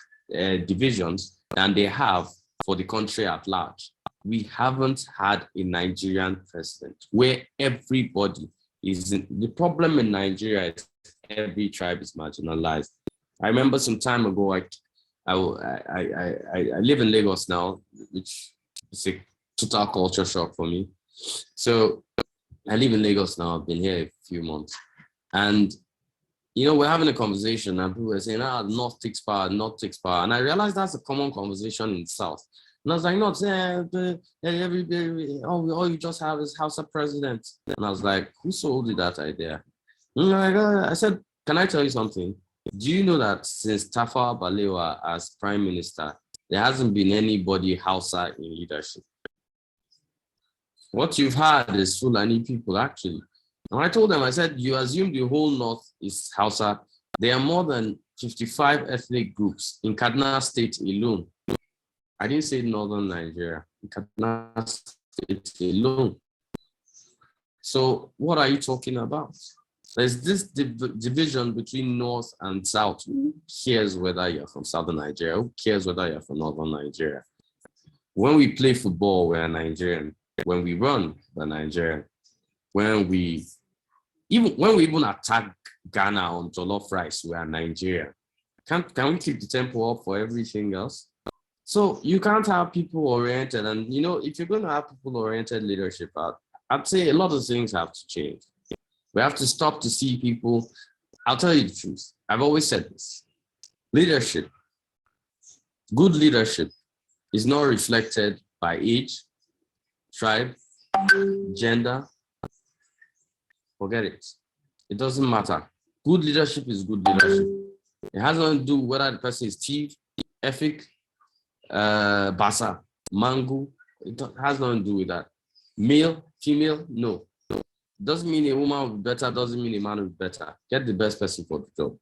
divisions than they have for the country at large. We haven't had a Nigerian president where everybody is in. The problem in Nigeria is every tribe is marginalized. I remember some time ago, I live in Lagos now, which is a total culture shock for me. So I live in Lagos now. I've been here a few months. And, we're having a conversation and people are saying, North takes power, North takes power. And I realized that's a common conversation in the South. And I was like, no, all you just have is House of President. And I was like, who sold you that idea? I said, can I tell you something? Do you know that since Tafawa Balewa as Prime Minister, there hasn't been anybody Hausa in leadership? What you've had is Fulani people, actually. And I told them, I said, you assume the whole North is Hausa. There are more than 55 ethnic groups in Kaduna State alone. I didn't say Northern Nigeria, in Kaduna State alone. So what are you talking about? There's this division between North and South. Who cares whether you're from Southern Nigeria? Who cares whether you're from Northern Nigeria? When we play football, we're Nigerian. When we run, we're Nigerian. When we even attack Ghana on jollof rice, we are Nigeria. Can we keep the tempo up for everything else? So you can't have people-oriented. And, you know, if you're going to have people-oriented leadership, I'd say a lot of things have to change. We have to stop to see people. I'll tell you the truth. I've always said this. Leadership, good leadership is not reflected by age, tribe, gender. Forget it. It doesn't matter. Good leadership is good leadership. It has nothing to do with whether the person is Steve, Efik, Basa, Mangu. It has nothing to do with that. Male, female, no. Doesn't mean a woman will be better, doesn't mean a man will be better. Get the best person for the job.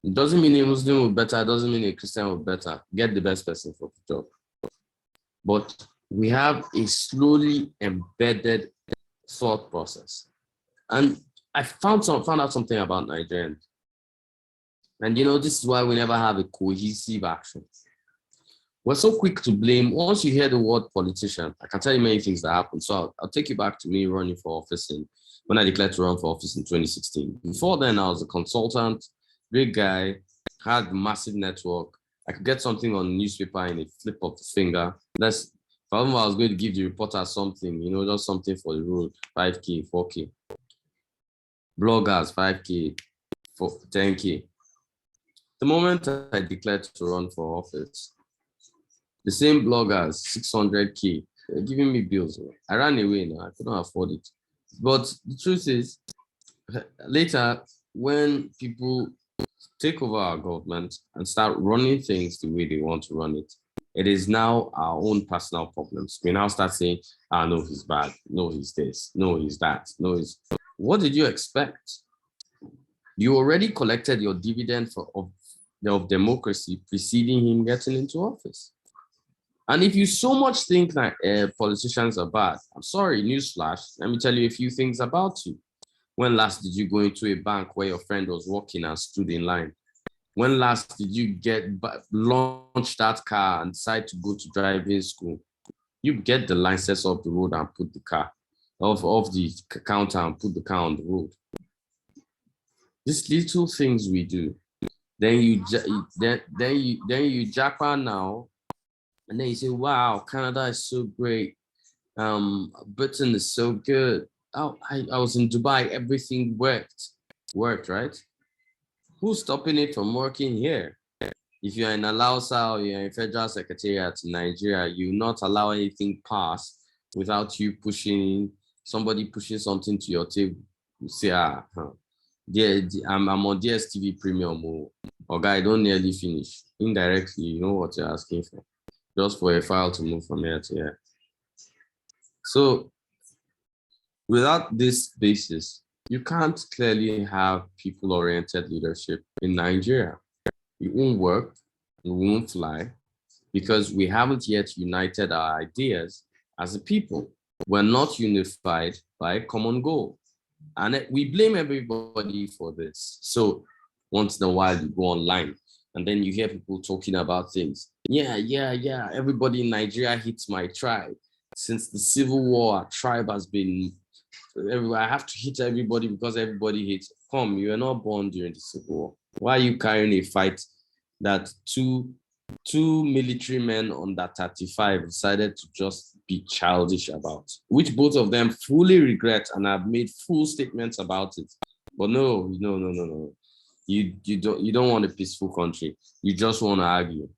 It doesn't mean a Muslim will be better, doesn't mean a Christian will be better. Get the best person for the job. But we have a slowly embedded thought process. And I found out something about Nigerians. And you know, this is why we never have a cohesive action. We're so quick to blame. Once you hear the word politician, I can tell you many things that happen. So I'll take you back to me running for office when I declared to run for office in 2016. Before then, I was a consultant, great guy, had a massive network. I could get something on the newspaper in a flip of the finger. If I was going to give the reporter something, you know, just something for the road, 5K, 4K. Bloggers, 5K, 10K. The moment I declared to run for office, the same bloggers, 600K, they're giving me bills. I ran away now, I couldn't afford it. But the truth is, later, when people take over our government and start running things the way they want to run it, it is now our own personal problems. We now start saying, no, he's bad. No, he's this. No, he's that. No, he's... What did you expect? You already collected your dividend of democracy preceding him getting into office. And if you so much think that politicians are bad, I'm sorry, newsflash, let me tell you a few things about you. When last did you go into a bank where your friend was walking and stood in line? When last did you launch that car and decide to go to driving school? You get the license off the road and put the car off the counter and put the car on the road. These little things we do. Then you jackpot now, and then you say, "Wow, Canada is so great. Britain is so good. Oh, I was in Dubai. Everything worked, right? Who's stopping it from working here? If you're in Alausa or you're in Federal Secretariat in Nigeria, you not allow anything pass without you somebody pushing something to your table. You say, I'm on DSTV Premium. Or guy, don't nearly finish. Indirectly, you know what you're asking for. Just for a file to move from here to here. So without this basis, you can't clearly have people-oriented leadership in Nigeria. It won't work, it won't fly, because we haven't yet united our ideas as a people. We're not unified by a common goal. And we blame everybody for this. So once in a while you go online and then you hear people talking about things. Yeah, everybody in Nigeria hates my tribe. Since the Civil War, our tribe has been, I have to hit everybody because everybody hates. Come, you were not born during the Civil War. Why are you carrying a fight that two military men under 35 decided to just be childish about, which both of them fully regret and have made full statements about it? But no. You don't want a peaceful country. You just want to argue.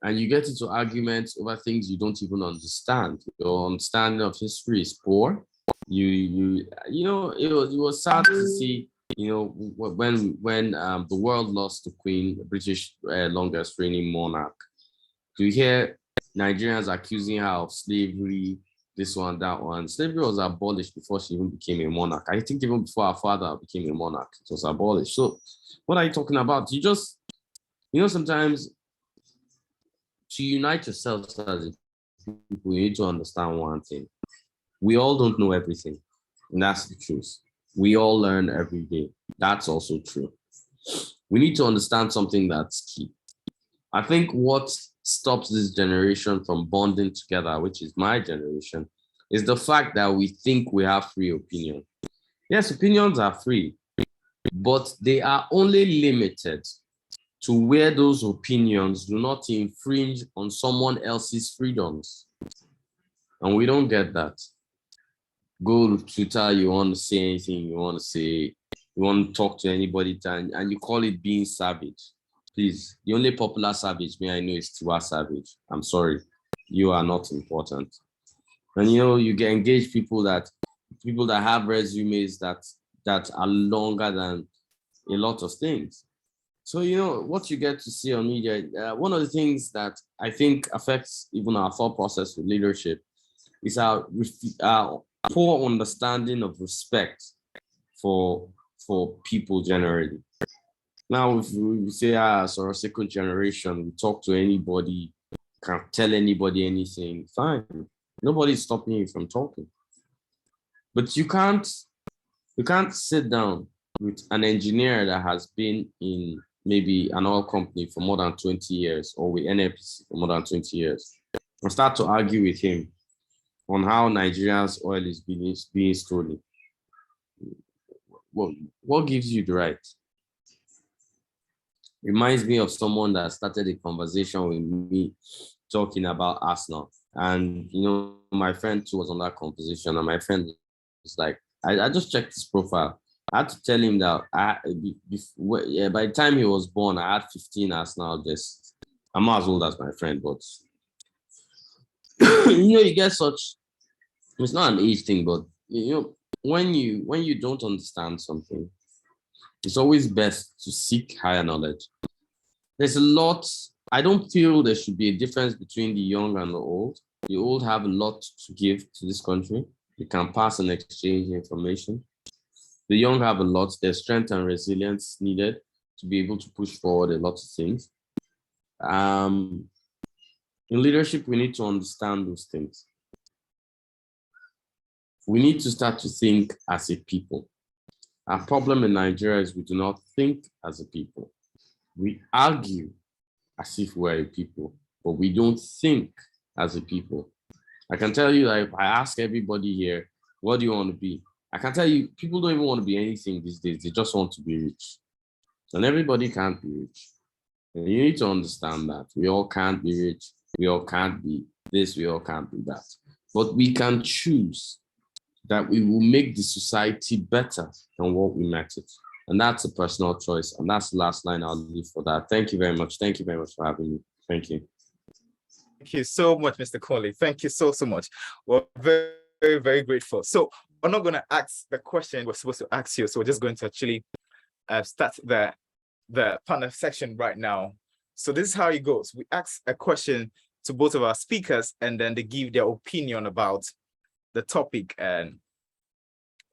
And you get into arguments over things you don't even understand. Your understanding of history is poor. You know, it was sad to see, you know, when the world lost the Queen, the British longest reigning monarch, to hear Nigerians accusing her of slavery, this one, that one. Slavery was abolished before she even became a monarch. I think even before her father became a monarch, it was abolished. So what are you talking about? You just, you know, sometimes to unite yourselves as a people, you need to understand one thing. We all don't know everything, and that's the truth. We all learn every day. That's also true. We need to understand something that's key. I think what stops this generation from bonding together, which is my generation, is the fact that we think we have free opinion. Yes, opinions are free, but they are only limited to where those opinions do not infringe on someone else's freedoms. And we don't get that. Go to Twitter, you want to say anything, you want to say, you want to talk to anybody, and you call it being savage. Please, the only popular savage me I know is Tiwa Savage. I'm sorry, you are not important. And you get engaged people that have resumes that are longer than a lot of things. So, what you get to see on media, one of the things that I think affects even our thought process with leadership is our poor understanding of respect for people generally. Now, if we say, so our second generation, we talk to anybody, can't tell anybody anything, fine. Nobody's stopping you from talking. But you can't sit down with an engineer that has been in maybe an oil company for more than 20 years or with NFPC for more than 20 years and start to argue with him on how Nigeria's oil is being stolen. Well, what gives you the right? Reminds me of someone that started a conversation with me talking about Arsenal. And, my friend too was on that conversation, and my friend was like, I just checked his profile. I had to tell him that by the time he was born, I had 15 Arsenal jerseys. I'm not as old as my friend, but you get such. It's not an age thing, but when you don't understand something, it's always best to seek higher knowledge. There's a lot. I don't feel there should be a difference between the young and the old. The old have a lot to give to this country. They can pass and exchange information. The young have a lot. There's strength and resilience needed to be able to push forward a lot of things. In leadership, we need to understand those things. We need to start to think as a people. Our problem in Nigeria is we do not think as a people. We argue as if we're a people, but we don't think as a people. I can tell you that if I ask everybody here, what do you want to be? I can tell you, people don't even want to be anything these days. They just want to be rich. And everybody can't be rich. And you need to understand that. We all can't be rich. We all can't be this. We all can't be that. But we can choose that we will make the society better than what we met it. And that's a personal choice. And that's the last line I'll leave for that. Thank you very much. Thank you very much for having me. Thank you. Thank you so much, Mr. Coley. Thank you so much. We're very, very, very grateful. So we're not going to ask the question we're supposed to ask you. So we're just going to actually start the panel section right now. So this is how it goes. We ask a question to both of our speakers, and then they give their opinion about the topic. And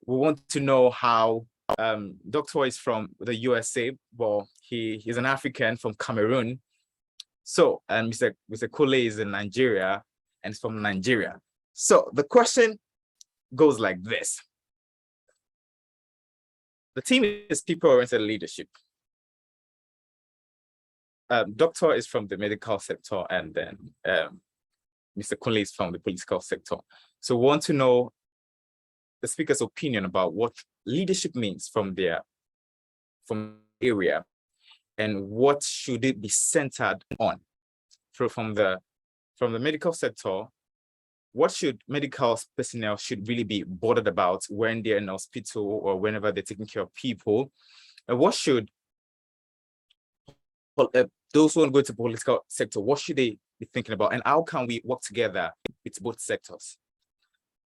we want to know how Dr. is from the USA. Well, he's an African from Cameroon. So, and Mr. Kole is in Nigeria and is from Nigeria. So the question goes like this. The team is people-oriented leadership. Doctor is from the medical sector, and then Mr. Kole is from the political sector. So we want to know the speaker's opinion about what leadership means from the area, and what should it be centered on. So from the medical sector, what should medical personnel should really be bothered about when they're in hospital or whenever they're taking care of people, and what should those who want to go to the political sector, what should they be thinking about, and how can we work together with both sectors?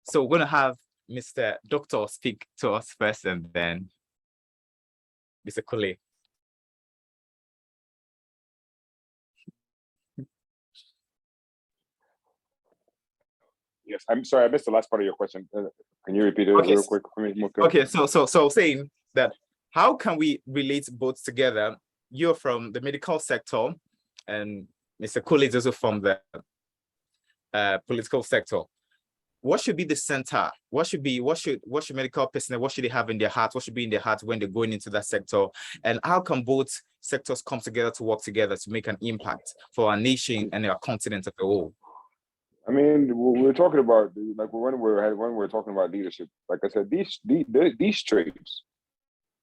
So we're going to have Mr. Doctor speak to us first, and then Mr. Kole. Yes, I'm sorry, I missed the last part of your question. Can you repeat it real quick for me? Okay, so saying that, how can we relate both together? You're from the medical sector, and Mr. Kole is also from the political sector. What should be the center? What should medical personnel, what should they have in their heart? What should be in their heart when they're going into that sector? And how can both sectors come together to work together to make an impact for our nation and our continent as a whole? I mean, we're talking about, like, when we're talking about leadership, like I said, these traits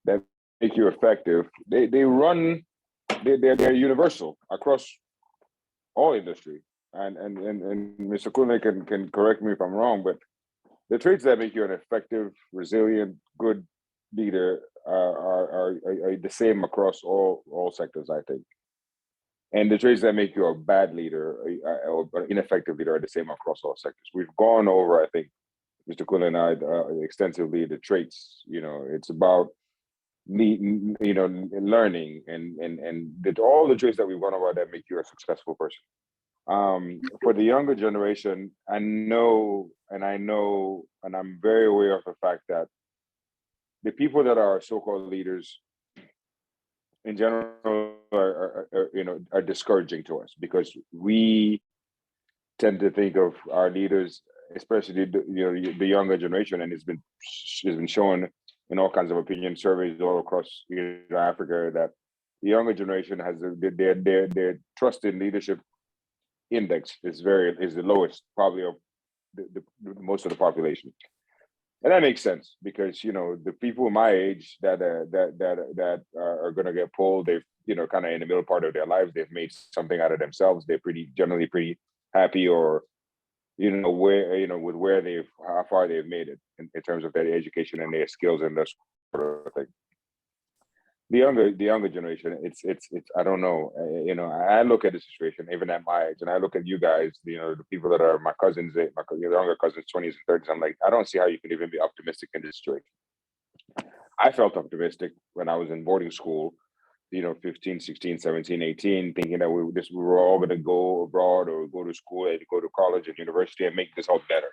that make you effective, they're universal across all industry. And Mr. Kunle can correct me if I'm wrong, but the traits that make you an effective, resilient, good leader are the same across all sectors, I think. And the traits that make you a bad leader or an ineffective leader are the same across all sectors. We've gone over, I think, Mr. Kunle and I extensively the traits. It's about learning and all the traits that we've gone over that make you a successful person. For the younger generation, I know, and I'm very aware of the fact that the people that are so-called leaders in general are discouraging to us, because we tend to think of our leaders, especially the younger generation, and it's been shown in all kinds of opinion surveys all across Africa that the younger generation has their trust in leadership index is the lowest probably of the most of the population. And that makes sense, because the people my age that are going to get pulled, they've kind of in the middle part of their lives, they've made something out of themselves, they're generally pretty happy, or with how far they've made it in terms of their education and their skills and that sort of thing. The younger generation, it's I don't know. I look at the situation even at my age, and I look at you guys, the people that are my cousins, my younger cousins, 20s and 30s. I'm like, I don't see how you can even be optimistic in this situation. I felt optimistic when I was in boarding school, 15, 16, 17, 18, thinking that we were all going to go abroad or go to school and go to college and university and make this all better.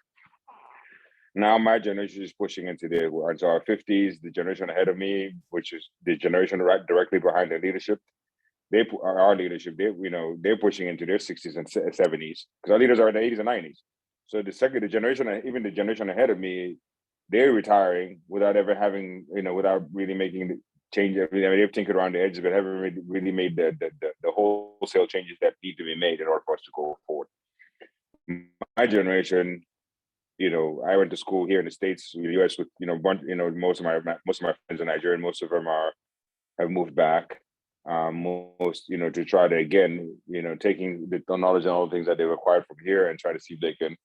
Now my generation is pushing into our 50s. The generation ahead of me, which is the generation right directly behind their leadership, our leadership, they're pushing into their 60s and 70s, because our leaders are in the 80s and 90s. So the generation, even the generation ahead of me, they're retiring without ever having, without really making the change. I mean, they've tinkered around the edges, but haven't really made the wholesale changes that need to be made in order for us to go forward. My generation, I went to school here in the States, in the US, with most of my friends are Nigerian. Most of them have moved back. Most to try to again, taking the knowledge and all the things that they've acquired from here and try to see if they can,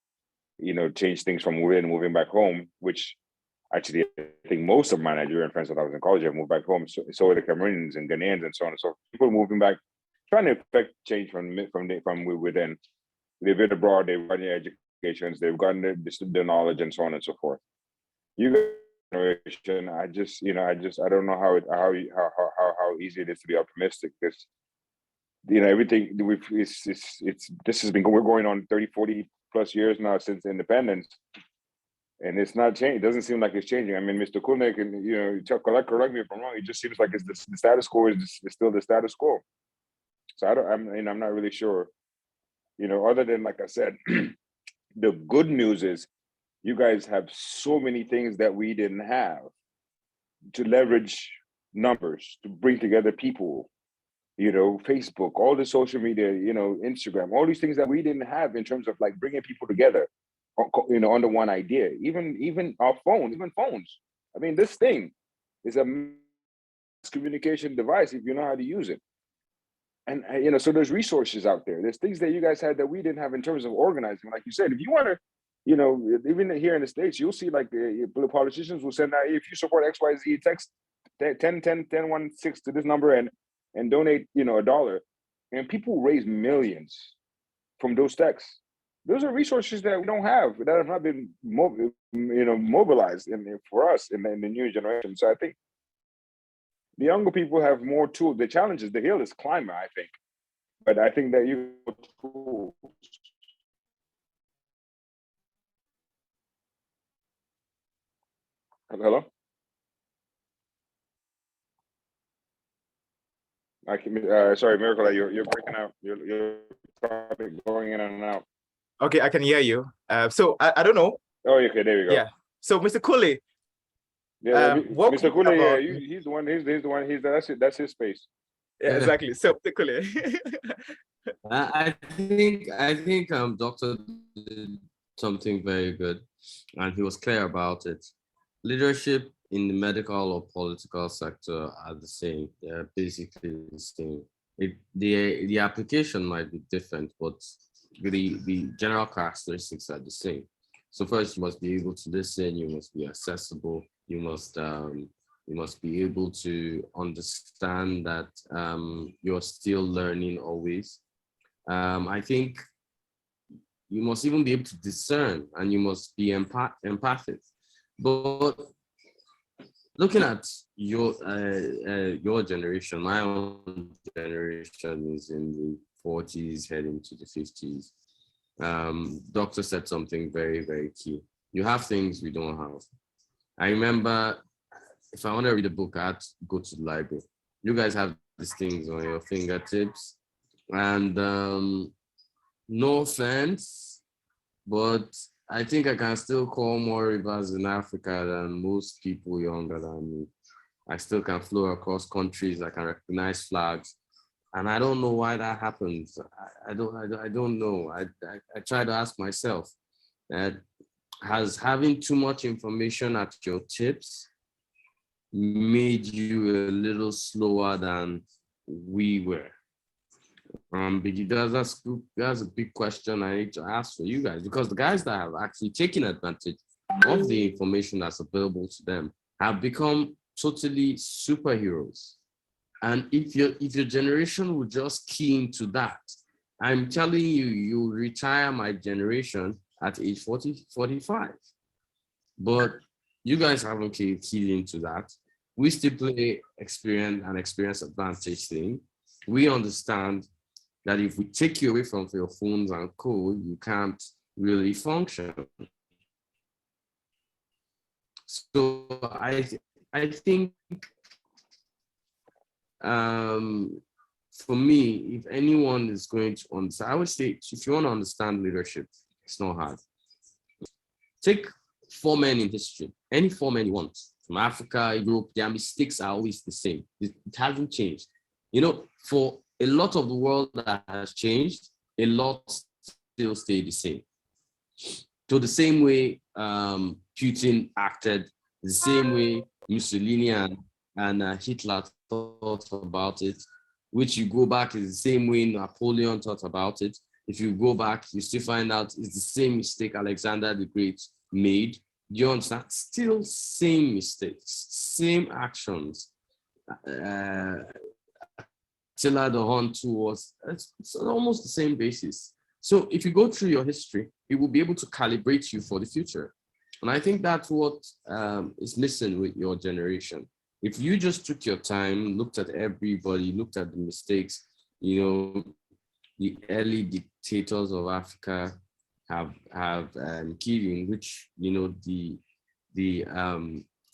change things from within, moving back home. Which actually, I think most of my Nigerian friends that I was in college have moved back home. So are the Cameroonians and Ghanaians and so on and so forth. People moving back, trying to affect change from within. They've been abroad. They've gotten their educations. They've gotten the knowledge and so on and so forth. You generation, I don't know how easy it is to be optimistic, because everything this has been going on 30, 40 plus years now since independence, and it's not changing. It doesn't seem like it's changing. I mean, Mr. Kulnick, and correct me if I'm wrong, it just seems like it's the status quo is still the status quo. So I'm not really sure, other than, like I said, the good news is you guys have so many things that we didn't have to leverage numbers, to bring together people, Facebook, all the social media, Instagram, all these things that we didn't have in terms of like bringing people together, under one idea. Even our phones. I mean, this thing is a communication device if you know how to use it. And so there's resources out there. There's things that you guys had that we didn't have in terms of organizing. Like you said, if you want to, even here in the States, you'll see like the politicians will send out, if you support XYZ, text 1016 to this number and donate, $1. And people raise millions from those texts. Those are resources that we don't have, that have not been mobilized for us in the new generation. So I think the younger people have more tools. The challenge is the hill is climber, I think. But I think that you tools. Hello? Sorry, Miracle, you're breaking out. You're probably going in and out. Okay, I can hear you. So I don't know. Oh, okay, there we go. Yeah. So Mr. Cooley. Yeah, Mr. Cooley, yeah, he's the one. He's the one. That's his space. Yeah, exactly. So Mr. Cooley. I think Doctor did something very good, and he was clear about it. Leadership in the medical or political sector are the same. They're basically the same. The application might be different, but the general characteristics are the same. So first, you must be able to listen. You must be accessible. You must be able to understand that you're still learning always. I think you must even be able to discern, and you must be empathic. But looking at your generation, my own generation is in the 40s, heading to the 50s. Doctor said something very, very key. You have things we don't have. I remember if I want to read a book, I had to go to the library. You guys have these things on your fingertips. And no offense, but I think I can still call more rivers in Africa than most people younger than me. I still can flow across countries. I can recognize flags. And I don't know why that happens. I don't know. I try to ask myself, has having too much information at your tips made you a little slower than we were? Because that's a big question I need to ask for you guys, because the guys that have actually taken advantage of the information that's available to them have become totally superheroes. And if your generation would just key into that, I'm telling you, you retire my generation at age 40, 45. But you guys haven't keyed into that. We still play experience advantage thing. We understand that if we take you away from your phones and co, you can't really function. So I think for me, if anyone is going to understand, I would say if you want to understand leadership, it's not hard. Take 4 men in history, any 4 men you want, from Africa, Europe, their mistakes are always the same. It hasn't changed. You know, for a lot of the world that has changed, a lot still stay the same. So the same way Putin acted, the same way Mussolini and Hitler thought about it, which you go back is the same way Napoleon thought about it. If you go back, you still find out it's the same mistake Alexander the Great made. Do you understand? Still same mistakes, same actions. Attila the Hun too was, it's almost the same basis. So if you go through your history, it will be able to calibrate you for the future. And I think that's what is missing with your generation. If you just took your time, looked at everybody, looked at the mistakes, you know, the early dictators of Africa have keyed in, which, you know,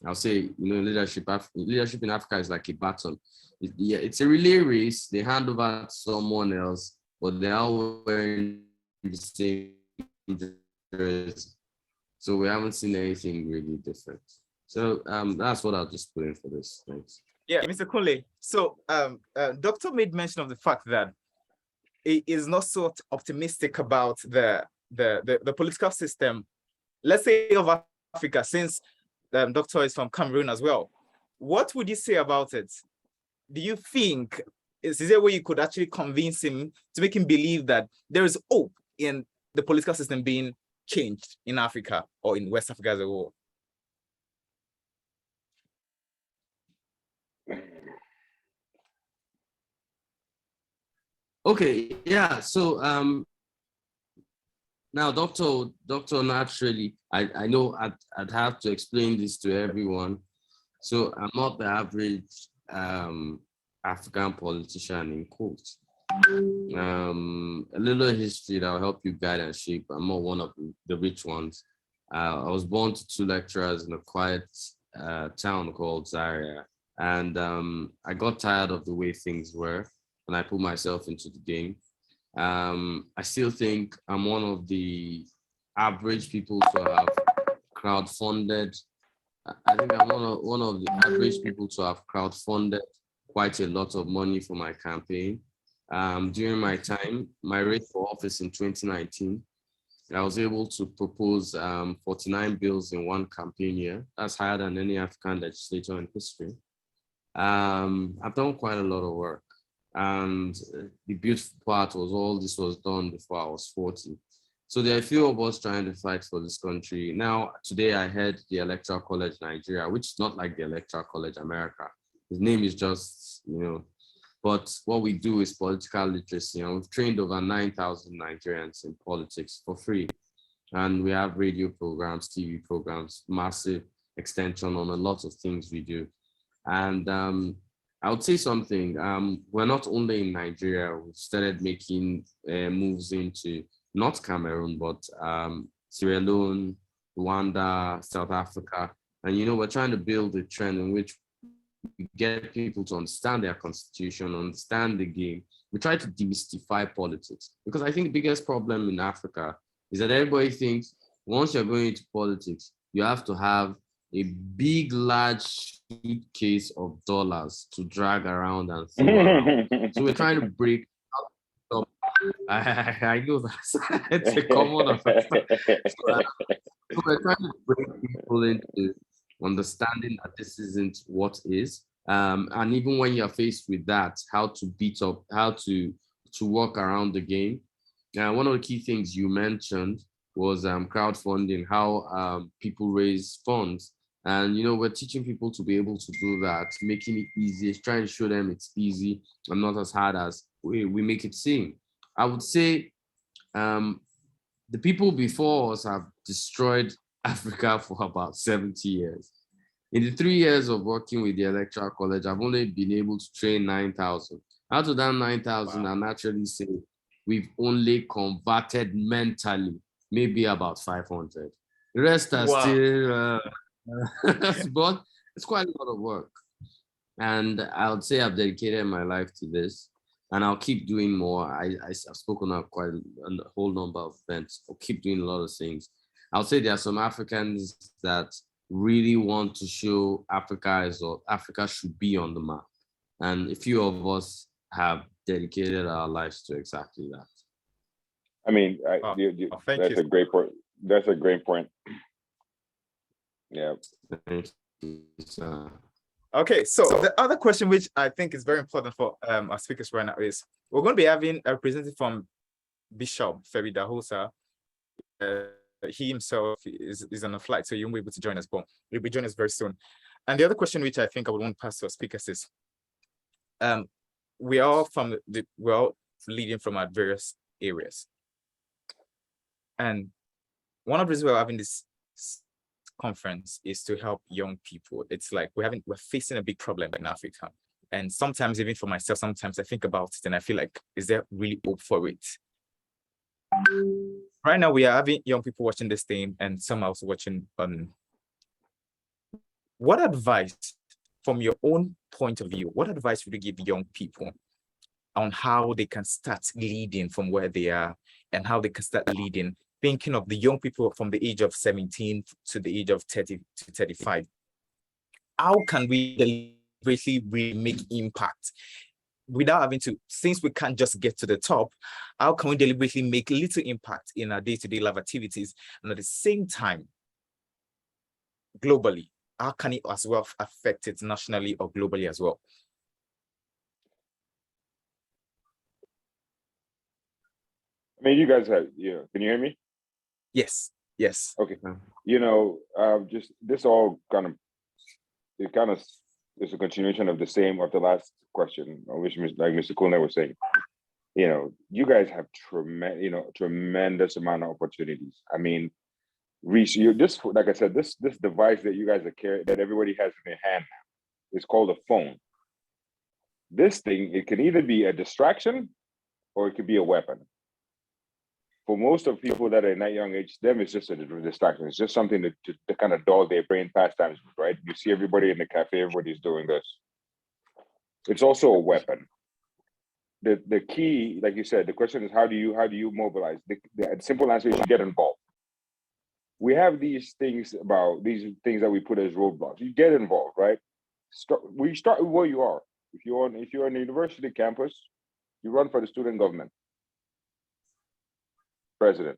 I'll say, you know, leadership in Africa is like a baton. It's a relay race. They hand over to someone else, but they're all wearing the same dress. So we haven't seen anything really different. So that's what I'll just put in for this. Thanks. Yeah, Mr. Kunle. So Doctor made mention of the fact that he is not so optimistic about the political system, let's say, of Africa, since the Doctor is from Cameroon as well. What would you say about it? Do you think, is there a way you could actually convince him to make him believe that there is hope in the political system being changed in Africa or in West Africa as a whole? Okay, yeah. So now, Doctor, naturally, I know I'd have to explain this to everyone. So I'm not the average African politician in quotes. A little history that will help you guide and shape. I'm not one of the rich ones. I was born to 2 lecturers in a quiet town called Zaria. And I got tired of the way things were, and I put myself into the game. I still think I'm one of the average people to have crowdfunded. I think I'm one of the average people to have crowdfunded quite a lot of money for my campaign. During my time, my race for office in 2019, I was able to propose 49 bills in one campaign year. That's higher than any African legislator in history. I've done quite a lot of work. And the beautiful part was all this was done before I was 40. So there are a few of us trying to fight for this country. Now, today I head the Electoral College Nigeria, which is not like the Electoral College America. His name is just, but what we do is political literacy. And we've trained over 9,000 Nigerians in politics for free. And we have radio programs, TV programs, massive extension on a lot of things we do. And I would say something, we're not only in Nigeria, we've started making moves into not Cameroon, but Sierra Leone, Rwanda, South Africa. And, we're trying to build a trend in which we get people to understand their constitution, understand the game. We try to demystify politics, because I think the biggest problem in Africa is that everybody thinks once you're going into politics, you have to have a big, large suitcase of dollars to drag around and throw around. So we're trying to break up. I know that it's a common offense. So we're trying to bring people into understanding that this isn't what is. And even when you're faced with that, how to beat up, how to work around the game. One of the key things you mentioned was crowdfunding, how people raise funds. And, we're teaching people to be able to do that, making it easy, trying to show them it's easy and not as hard as we make it seem. I would say the people before us have destroyed Africa for about 70 years. In the 3 years of working with the Electoral College, I've only been able to train 9,000. Out of that 9,000, wow. I naturally say we've only converted mentally, maybe about 500. The rest are still, but it's quite a lot of work. And I would say I've dedicated my life to this, and I'll keep doing more. I've spoken at quite a whole number of events. I'll keep doing a lot of things. I'll say there are some Africans that really want to show Africa should be on the map. And a few of us have dedicated our lives to exactly that. I mean, that's a great point. That's a great point. Yeah. Okay, so the other question, which I think is very important for our speakers right now, is we're going to be having a representative from Bishop Ferry Dahosa. He himself is on a flight, so you won't be able to join us, but he'll be joining us very soon. And the other question, which I think I would want to pass to our speakers, is we're all leading from our various areas, and one of the reasons we're having this conference is to help young people. It's like we're facing a big problem in Africa, and sometimes even for myself, sometimes I think about it and I feel like, is there really hope for it? Right now, we are having young people watching this thing, and some are also watching. What advice, from your own point of view, what advice would you give young people on how they can start leading from where they are, and how they can start leading, thinking of the young people from the age of 17 to the age of 30 to 35? How can we deliberately really make impact without having to, since we can't just get to the top, how can we deliberately make little impact in our day-to-day life activities, and at the same time, globally, how can it as well affect it nationally or globally as well? I mean, you guys have, can you hear me? Yes. Okay. Just this all kind of, is a continuation of the last question, which, like Mr. Kulner was saying. You guys have tremendous amount of opportunities. I mean, Reese, like I said, this device that you guys are carrying, that everybody has in their hand now, is called a phone. This thing, it can either be a distraction or it could be a weapon. For most of people that are in that young age, them it's just a distraction. It's just something to kind of dull their brain pastimes, right? You see everybody in the cafe, everybody's doing this. It's also a weapon. The key, like you said, the question is how do you mobilize? The simple answer is you get involved. We have these things that we put as roadblocks. You get involved, right? We start with where you are. If you're on a university campus, you run for the student government president.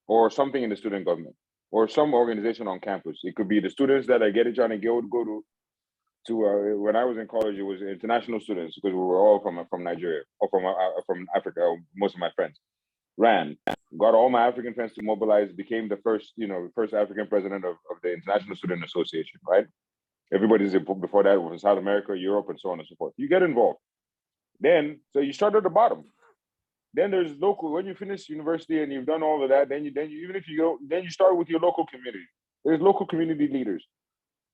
or something in the student government, or some organization on campus. It could be the students that are trying to go to when I was in college, it was international students because we were all from Nigeria or from Africa. Most of my friends got all my African friends to mobilize, became the first African president of the International Student Association, right? Everybody's before that was South America, Europe, and so on and so forth. You get involved. Then, so you start at the bottom. Then there's local, when you finish university and you've done all of that, then you even if you go, then you start with your local community. There's local community leaders.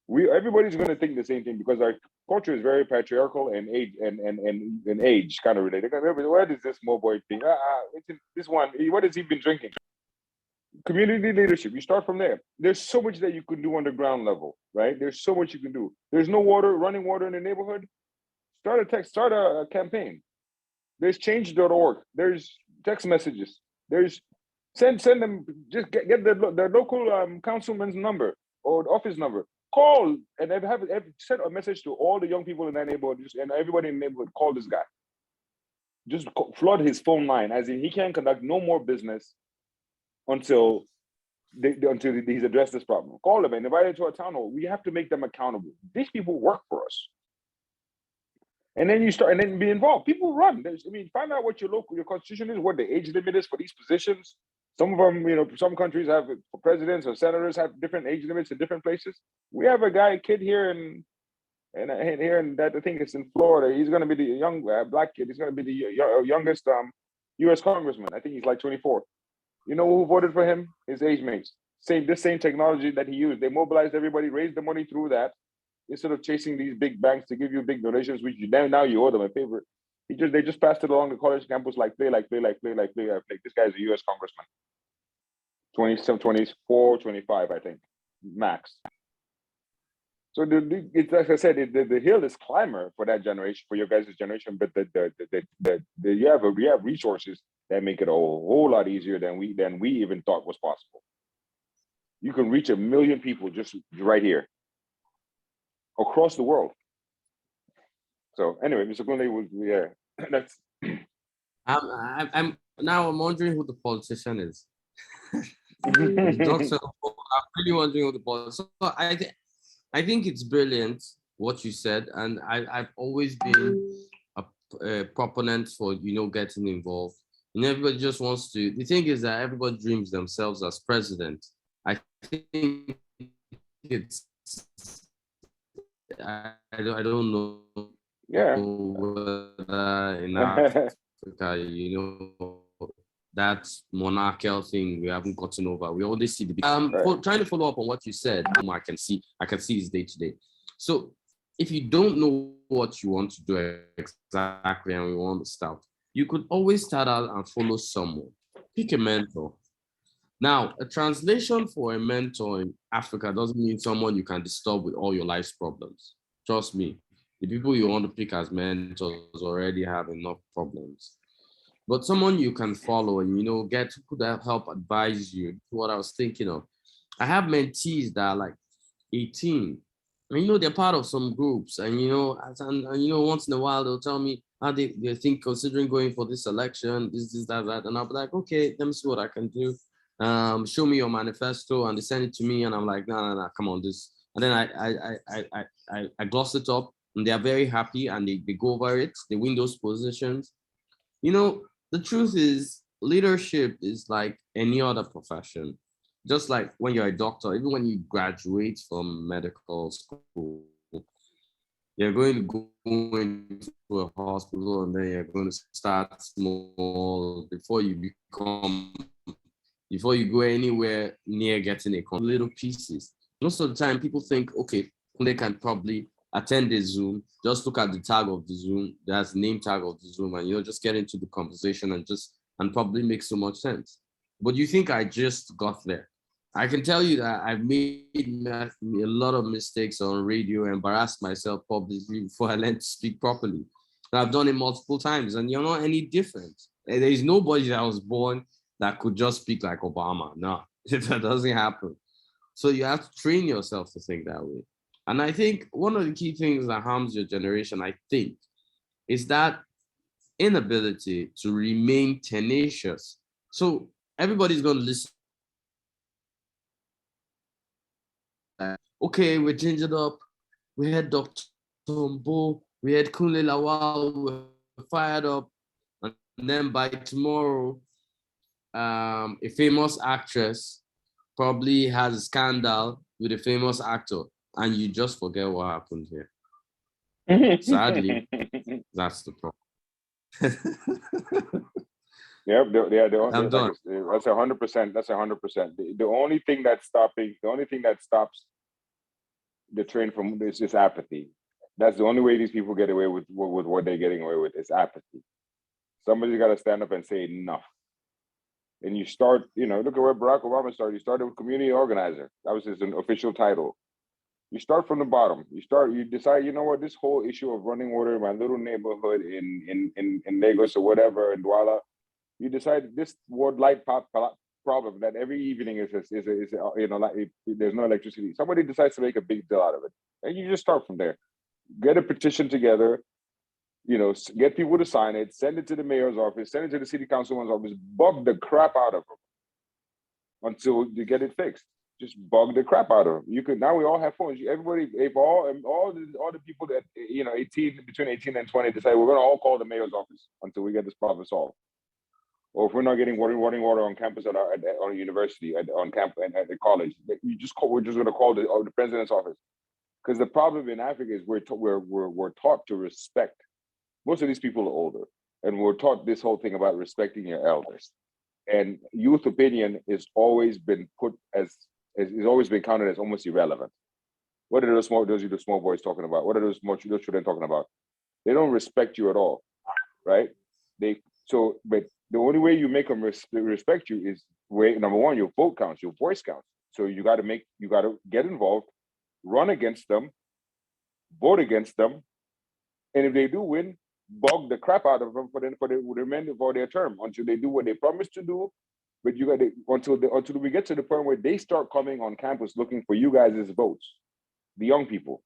Everybody's going to think the same thing because our culture is very patriarchal and age kind of related. What is this small boy thing? This one, what has he been drinking? Community leadership, you start from there. There's so much that you can do on the ground level, right? There's so much you can do. There's no running water in the neighborhood. Start a campaign. There's change.org. There's text messages. There's send them, just get the local councilman's number or office number. Call and send a message to all the young people in that neighborhood and everybody in the neighborhood. Call this guy. Just flood his phone line, as in he can't conduct no more business until he's addressed this problem. Call him and invite him to a town hall. We have to make them accountable. These people work for us. And then you start and then be involved. People run. Find out what your constitution is, what the age limit is for these positions. Some of them, some countries have presidents or senators have different age limits in different places. We have a kid here and that I think it's in Florida. He's going to be the young black kid. He's going to be the youngest U.S. congressman. I think he's like 24. You know who voted for him? His age mates. This same technology that he used. They mobilized everybody, raised the money through that, instead of chasing these big banks to give you big donations, which now you owe them a favor. They just passed it along the college campus like play. This guy's a U.S. congressman. 24, 25, I think, max. So it's like I said, the hill is climber for that generation, for your guys' generation. But you have resources that make it a whole lot easier than we even thought was possible. You can reach 1 million people just right here, across the world. So anyway, Mr. Kunle, that's. I'm wondering who the politician is. Doctor, I'm really wondering who the politician. So I think it's brilliant what you said, and I've always been a proponent for getting involved. And everybody just wants to. The thing is that everybody dreams themselves as president. I think it's. I don't know. Yeah. Whether in Africa, that monarchical thing we haven't gotten over. We only see the trying to follow up on what you said. I can see his day to day. So if you don't know what you want to do exactly and you want to start, you could always start out and follow someone. Pick a mentor. Now, a translation for a mentor in Africa doesn't mean someone you can disturb with all your life's problems. Trust me, the people you want to pick as mentors already have enough problems. But someone you can follow and, get people that help advise you. What I was thinking of. I have mentees that are like 18. And, they're part of some groups. And, once in a while, they'll tell me how they think considering going for this election, this, that. And I'll be like, okay, let me see what I can do. Show me your manifesto, and they send it to me, and I'm like, no, come on, this. And then I gloss it up, and they are very happy, and they go over it. They win those positions. The truth is, leadership is like any other profession. Just like when you're a doctor, even when you graduate from medical school, you're going to go into a hospital, and then you're going to start small before you go anywhere near getting a little pieces. Most of the time, people think, okay, they can probably attend the Zoom, just look at the tag of the Zoom, that's the name tag of the Zoom, and just get into the conversation and probably make so much sense. But you think I just got there? I can tell you that I've made a lot of mistakes on radio, embarrassed myself publicly before I learned to speak properly. And I've done it multiple times, and you're not any different. There is nobody that was born that could just speak like Obama. No, that doesn't happen. So you have to train yourself to think that way. And I think one of the key things that harms your generation, I think, is that inability to remain tenacious. So everybody's going to listen Okay, we're changing up. We had Dr. Mbo, we had Kunle Lawal, we're fired up. And then by tomorrow, a famous actress probably has a scandal with a famous actor, and you just forget what happened here. Sadly, that's the problem. Yep, I'm done. That's 100%. That's 100%. The only thing that's stops the train from this is apathy. That's the only way these people get away with what they're getting away with is apathy. Somebody's got to stand up and say enough. And you start, look at where Barack Obama started. He started with community organizer. That was his official title. You start from the bottom. You decide, you know what, this whole issue of running water in my little neighborhood in Lagos or whatever, in Douala, you decide this ward light problem that every evening is like there's no electricity. Somebody decides to make a big deal out of it. And you just start from there. Get a petition together, get people to sign it, send it to the mayor's office, send it to the city councilman's office, bug the crap out of them until you get it fixed. Just bug the crap out of them. You could, now we all have phones. Everybody, if all the people that, between 18 and 20 decide we're going to all call the mayor's office until we get this problem solved. Or if we're not getting running water on campus on a university, on campus and at the college, we're just going to call the president's office. Because the problem in Africa is we're taught to respect. Most of these people are older, and we're taught this whole thing about respecting your elders. And youth opinion is always been put has always been counted as almost irrelevant. What are those small boys talking about? What are those children talking about? They don't respect you at all, right? But the only way you make them respect you is number one, your vote counts, your voice counts. So you got to get involved, run against them, vote against them, and if they do win, bug the crap out of them for the remainder of their term until they do what they promised to do. But you got to until we get to the point where they start coming on campus looking for you guys' votes, the young people.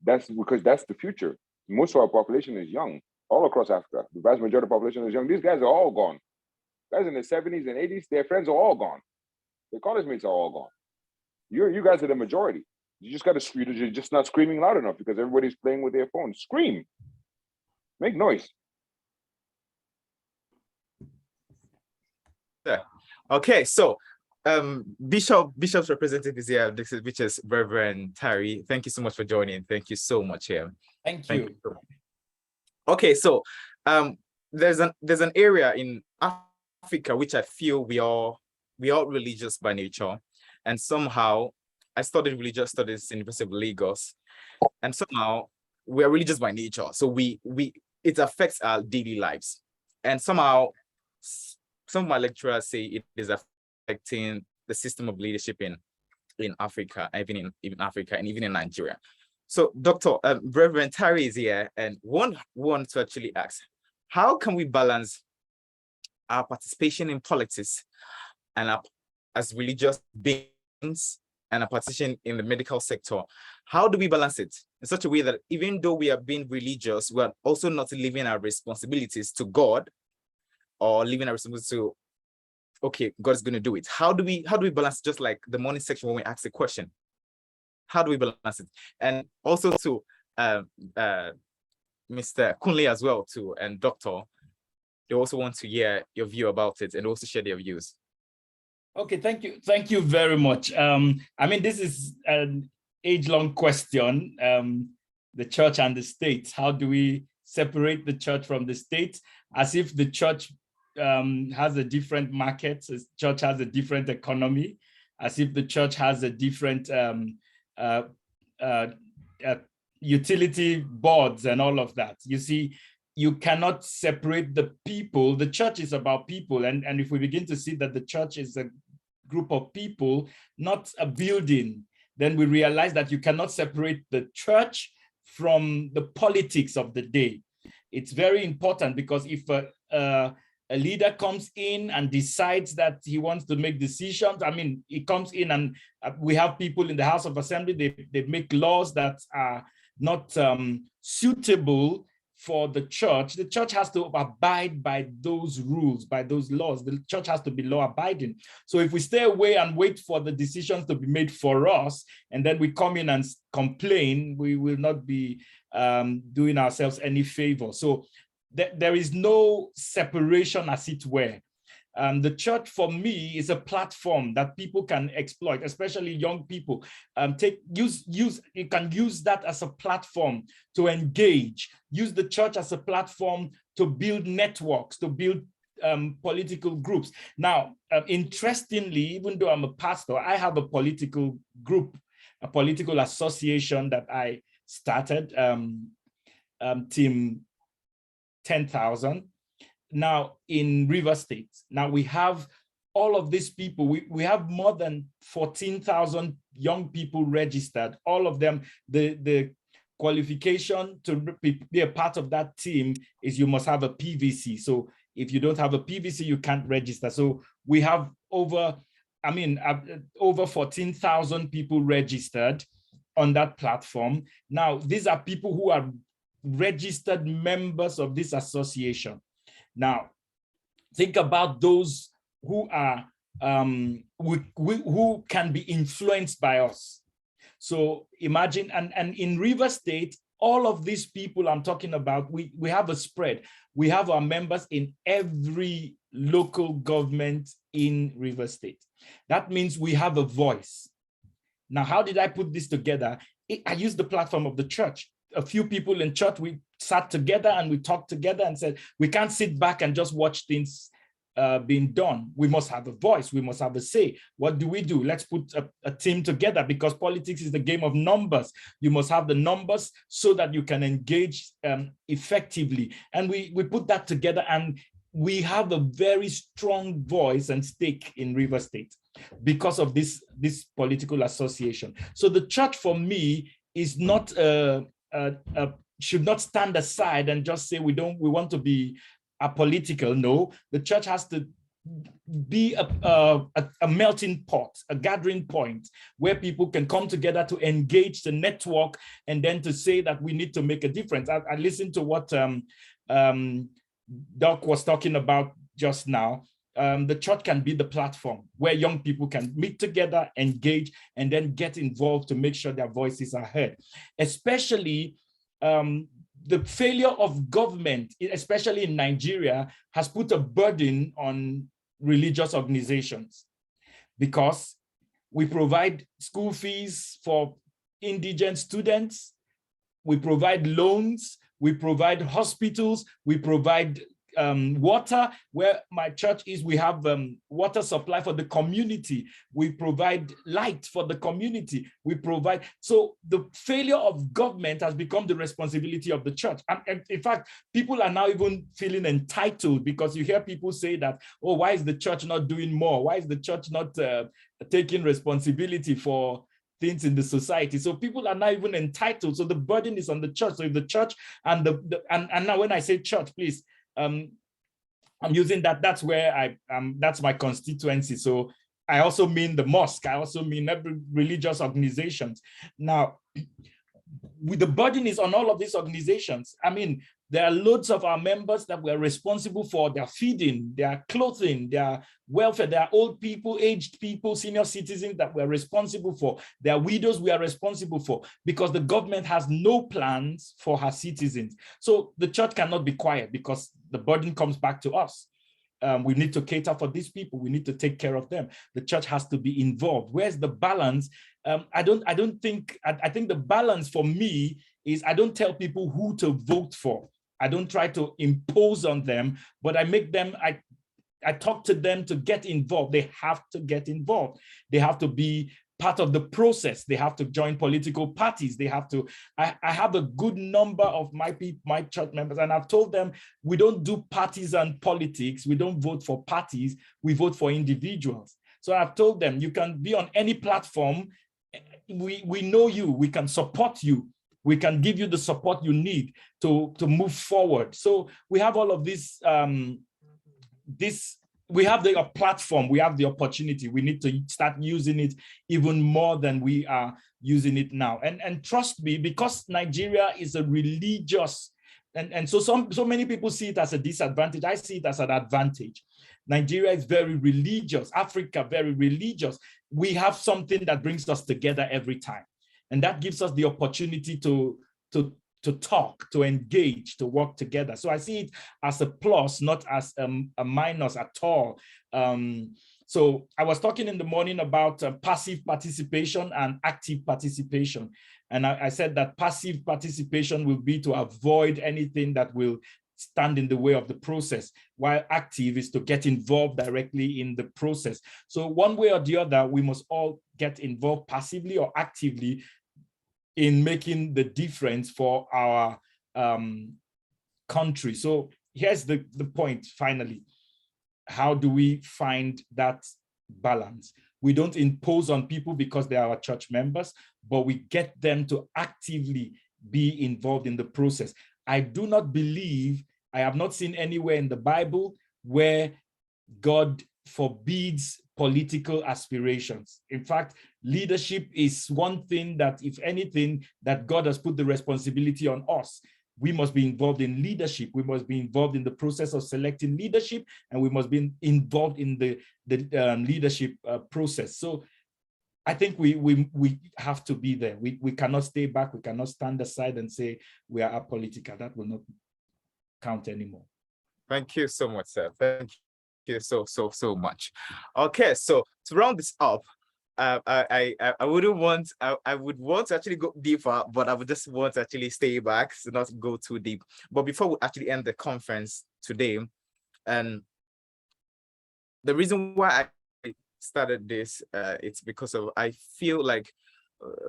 That's because that's the future. Most of our population is young, all across Africa. The vast majority of the population is young. These guys are all gone. Guys in the 70s and 80s, their friends are all gone. Their college mates are all gone. You guys are the majority. You just got to, you're just not screaming loud enough because everybody's playing with their phones. Scream. Make noise. Yeah. Okay, so Bishop's representative is here, which is Reverend Tari. Thank you so much for joining. Thank you so much here. Thank you. Okay, so there's an area in Africa which I feel we are religious by nature, and somehow I studied religious studies in the University of Lagos, and somehow we are religious by nature. So it affects our daily lives, and somehow some of my lecturers say it is affecting the system of leadership in Africa, even in Africa and even in Nigeria. So Dr. Reverend Tari is here, and one to actually ask, how can we balance our participation in politics and as religious beings and a participation in the medical sector? How do we balance it in such a way that even though we are being religious, we are also not leaving our responsibilities to God or leaving our responsibilities to, okay, God is going to do it. How do we balance, just like the morning section when we ask the question? How do we balance it? And also to Mr. Kunle as well too, and Doctor, they also want to hear your view about it and also share their views. Okay, thank you very much. I mean, this is an age-long question. The church and the state. How do we separate the church from the state? As if the church has a different market, the church has a different economy, as if the church has a different utility boards and all of that. You see, you cannot separate the people. The church is about people. And if we begin to see that the church is a group of people, not a building, then we realize that you cannot separate the church from the politics of the day. It's very important, because if a leader comes in and decides that he wants to make decisions, I mean, he comes in and we have people in the House of Assembly, they make laws that are not suitable for the church has to abide by those rules, by those laws. The church has to be law abiding. So if we stay away and wait for the decisions to be made for us, and then we come in and complain, we will not be doing ourselves any favor. So there is no separation, as it were. The church, for me, is a platform that people can exploit, especially young people. You can use that as a platform to engage. Use the church as a platform to build networks, to build political groups. Now, interestingly, even though I'm a pastor, I have a political group, a political association that I started, Team 10,000. Now in River State. Now we have all of these people. We have more than 14,000 young people registered. All of them, the qualification to be a part of that team is you must have a PVC. So if you don't have a PVC, you can't register. So we have over 14,000 people registered on that platform. Now, these are people who are registered members of this association. Now, think about those who are who can be influenced by us. So imagine, and in River State, all of these people I'm talking about, we have a spread. We have our members in every local government in River State. That means we have a voice. Now, how did I put this together? I used the platform of the church. A few people in church, we sat together and we talked together and said, we can't sit back and just watch things being done. We must have a voice. We must have a say. What do? Let's put a team together, because politics is the game of numbers. You must have the numbers so that you can engage effectively. And we put that together, and we have a very strong voice and stake in River State because of this political association. So the church, for me, is not should not stand aside and just say we want to be apolitical. No, the church has to be a melting pot, a gathering point where people can come together to engage the network, and then to say that we need to make a difference. I listened to what Doc was talking about just now. The church can be the platform where young people can meet together, engage, and then get involved to make sure their voices are heard. Especially the failure of government, especially in Nigeria, has put a burden on religious organizations, because we provide school fees for indigent students, we provide loans, we provide hospitals, we provide water. Where my church is, we have water supply for the community. We provide light for the community. We provide. So the failure of government has become the responsibility of the church. And in fact, people are now even feeling entitled, because you hear people say that, oh, why is the church not doing more? Why is the church not taking responsibility for things in the society? So people are not even entitled. So the burden is on the church. So if the church and and now when I say church, please, I'm using that's where that's my constituency. So I also mean the mosque. I also mean every religious organizations. Now, the burden is on all of these organizations. I mean, there are loads of our members that we're responsible for their feeding, their clothing, their welfare. There are old people, aged people, senior citizens that we're responsible for. There are widows we are responsible for, because the government has no plans for her citizens. So the church cannot be quiet, because the burden comes back to us. We need to cater for these people. We need to take care of them. The church has to be involved. Where's the balance? I think the balance for me is, I don't tell people who to vote for. I don't try to impose on them, but I make them, I talk to them to get involved. They have to get involved. They have to be part of the process. They have to join political parties. They have to, I have a good number of my church members, and I've told them, we don't do partisan politics. We don't vote for parties. We vote for individuals. So I've told them, you can be on any platform. We know you. We can support you. We can give you the support you need to move forward. So we have all of this, we have the platform, we have the opportunity. We need to start using it even more than we are using it now. And trust me, because Nigeria is a religious and so so many people see it as a disadvantage. I see it as an advantage. Nigeria is very religious, Africa very religious. We have something that brings us together every time. And that gives us the opportunity to talk, to engage, to work together. So I see it as a plus, not as a minus at all. So I was talking in the morning about passive participation and active participation. And I said that passive participation will be to avoid anything that will stand in the way of the process, while active is to get involved directly in the process. So one way or the other, we must all get involved passively or actively in making the difference for our country. So here's the point, finally. How do we find that balance? We don't impose on people because they are our church members, but we get them to actively be involved in the process. I do not believe, I have not seen anywhere in the Bible where God forbids political aspirations. In fact, leadership is one thing that, if anything, that God has put the responsibility on us. We must be involved in leadership. We must be involved in the process of selecting leadership, and we must be involved in the leadership process. So I think we have to be there. We cannot stay back. We cannot stand aside and say we are apolitical. That will not count anymore. Thank you so much, sir. Thank you so much. Okay, so to round this up, I would want to actually go deeper, but I would just want to actually stay back, so not go too deep. But before we actually end the conference today, and the reason why I started this, it's because of, I feel like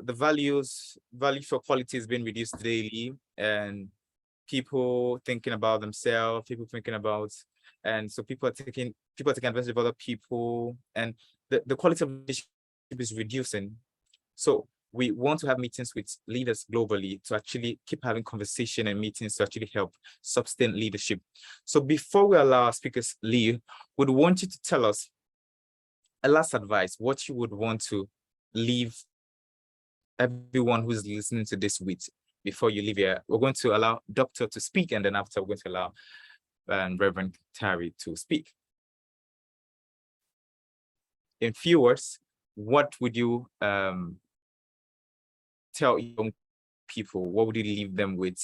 the value for quality has been reduced daily, and people thinking about themselves, people thinking about, and so people are taking advantage of other people, and the quality of leadership is reducing. So we want to have meetings with leaders globally to actually keep having conversation and meetings to actually help sustain leadership. So before we allow our speakers leave, we'd want you to tell us a last advice, what you would want to leave everyone who's listening to this with before you leave here. We're going to allow Doctor to speak, and then after we're going to allow Reverend Terry to speak. In few words, what would you tell young people? What would you leave them with?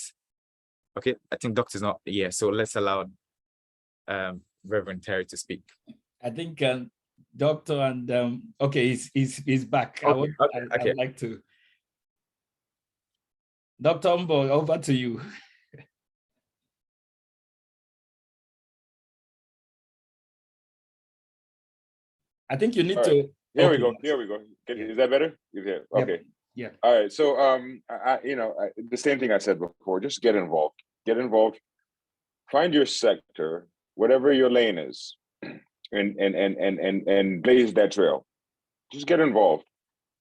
Okay, I think Doctor's not here, so let's allow Reverend Terry to speak. I think Doctor and okay, he's back. Okay, I'd like to. Dr. Umbo, over to you. I think you need to. Here we go. Is that better? Yeah. Okay. Yeah. All right. So the same thing I said before, just get involved. Get involved. Find your sector, whatever your lane is, and blaze that trail. Just get involved.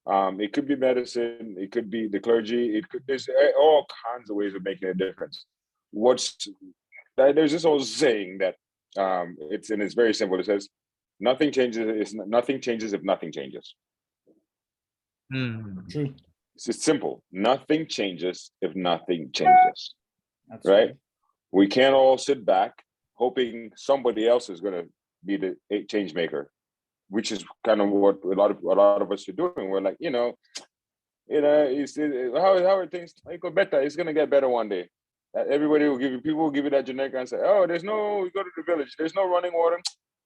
It could be medicine, it could be the clergy, there's all kinds of ways of making a difference. There's this old saying that it's very simple. It says, nothing changes if nothing changes. True. It's simple. Nothing changes if nothing changes. That's right? We can't all sit back hoping somebody else is going to be the change maker, which is kind of what a lot of us are doing. We're like, how are things? It's going to get better one day. People will give you that generic answer. Oh, you go to the village, there's no running water.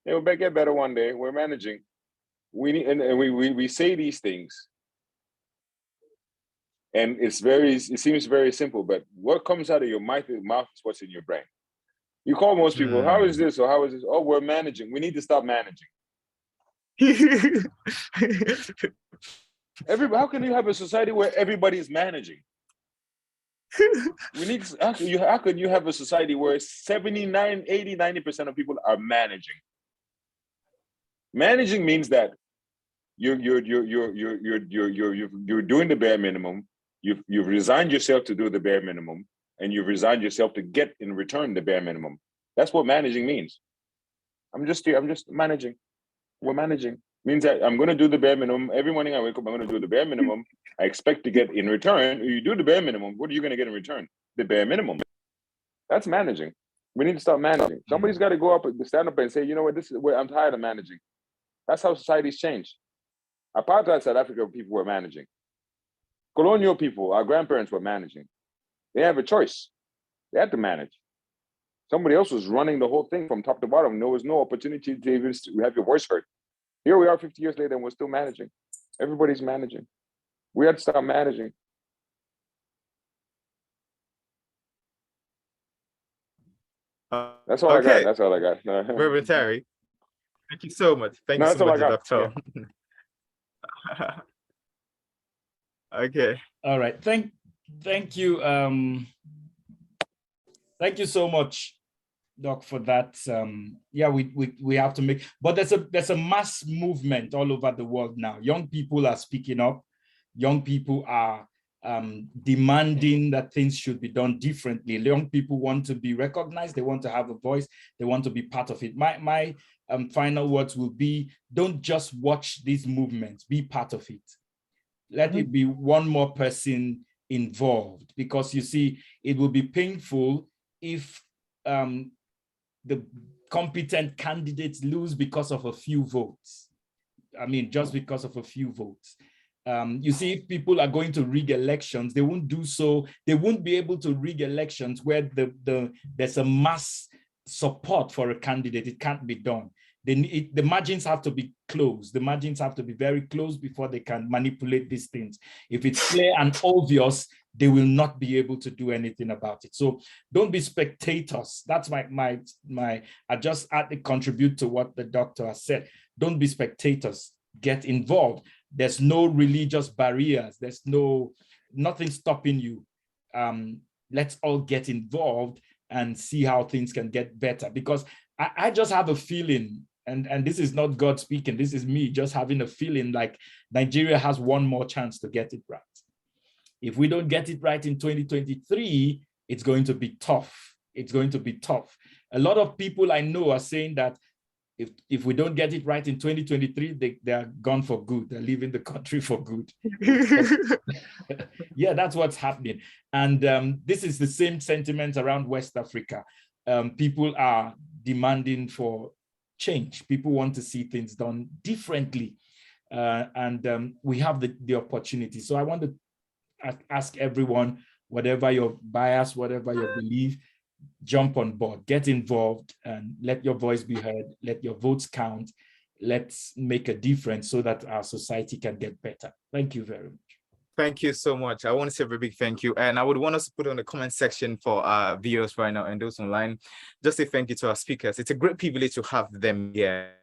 It will get better one day. We're managing. We say these things, and it seems very simple, but what comes out of your mouth is what's in your brain. You call most people, how is this or how is this? Oh, we're managing. We need to stop managing. How can you have a society where everybody is managing? How can you have a society where 79, 80, 90% of people are managing? Managing means that you're doing the bare minimum. You've resigned yourself to do the bare minimum, and you've resigned yourself to get in return the bare minimum. That's what managing means. I'm just managing. We're managing. Means that I'm going to do the bare minimum. Every morning I wake up, I'm going to do the bare minimum. I expect to get in return. You do the bare minimum. What are you going to get in return? The bare minimum. That's managing. We need to start managing. Somebody's got to go up, stand up and say, you know what, this is where I'm tired of managing. That's how society's changed. Apartheid South Africa, people were managing. Colonial people, our grandparents were managing. They have a choice. They had to manage. Somebody else was running the whole thing from top to bottom. There was no opportunity to even have your voice heard. Here we are 50 years later and we're still managing. Everybody's managing. We had to start managing. That's all I got. That's all I got. Reverend Terry, thank you so much. Thank you so much, Doctor. Yeah. Okay. All right. Thank you. Thank you so much, Doc, for that. Yeah, we have to make, but there's a mass movement all over the world now. Young people are speaking up. Young people are demanding that things should be done differently. Young people want to be recognized. They want to have a voice. They want to be part of it. My final words will be, don't just watch these movements, be part of it. Let it be one more person involved, because you see, it will be painful if the competent candidates lose because of a few votes. I mean, just because of a few votes. You see, if people are going to rig elections, they won't do so. They won't be able to rig elections where there's a mass support for a candidate. It can't be done. The margins have to be closed. The margins have to be very close before they can manipulate these things. If it's clear and obvious, they will not be able to do anything about it. So don't be spectators. That's I just add to contribute to what the doctor has said. Don't be spectators. Get involved. There's no religious barriers. There's nothing stopping you. Let's all get involved and see how things can get better. Because I just have a feeling, and this is not God speaking, this is me just having a feeling like Nigeria has one more chance to get it right. If we don't get it right in 2023, it's going to be tough. It's going to be tough. A lot of people I know are saying that if we don't get it right in 2023, they are gone for good. They're leaving the country for good. Yeah, that's what's happening. And this is the same sentiment around West Africa. People are demanding for change. People want to see things done differently. And we have the opportunity. So I want to ask everyone, whatever your bias, whatever your belief, jump on board, get involved, and let your voice be heard, let your votes count. Let's make a difference so that our society can get better. Thank you very much. Thank you so much. I want to say a very big thank you. And I would want us to put on the comment section for our viewers right now and those online, just say thank you to our speakers. It's a great privilege to have them here.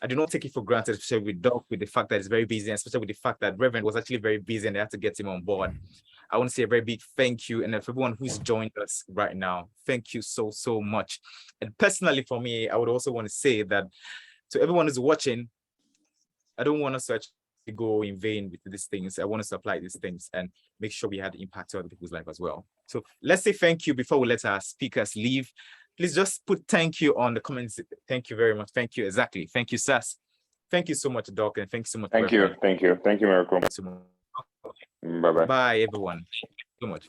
I do not take it for granted, especially with Doc, with the fact that it's very busy, and especially with the fact that Reverend was actually very busy and they had to get him on board. I want to say a very big thank you. And for everyone who's joined us right now, thank you so, so much. And personally for me, I would also want to say that to everyone who's watching, I don't want us to actually go in vain with these things. I want us to apply these things and make sure we had impact on other people's life as well. So let's say thank you before we let our speakers leave. Please just put thank you on the comments. Thank you very much. Thank you. Exactly. Thank you, Sas. Thank you so much, Doc. And thank you so much. Thank you. Thank you. Thank you, Miracle. So Bye-bye. bye, everyone. Thank you so much.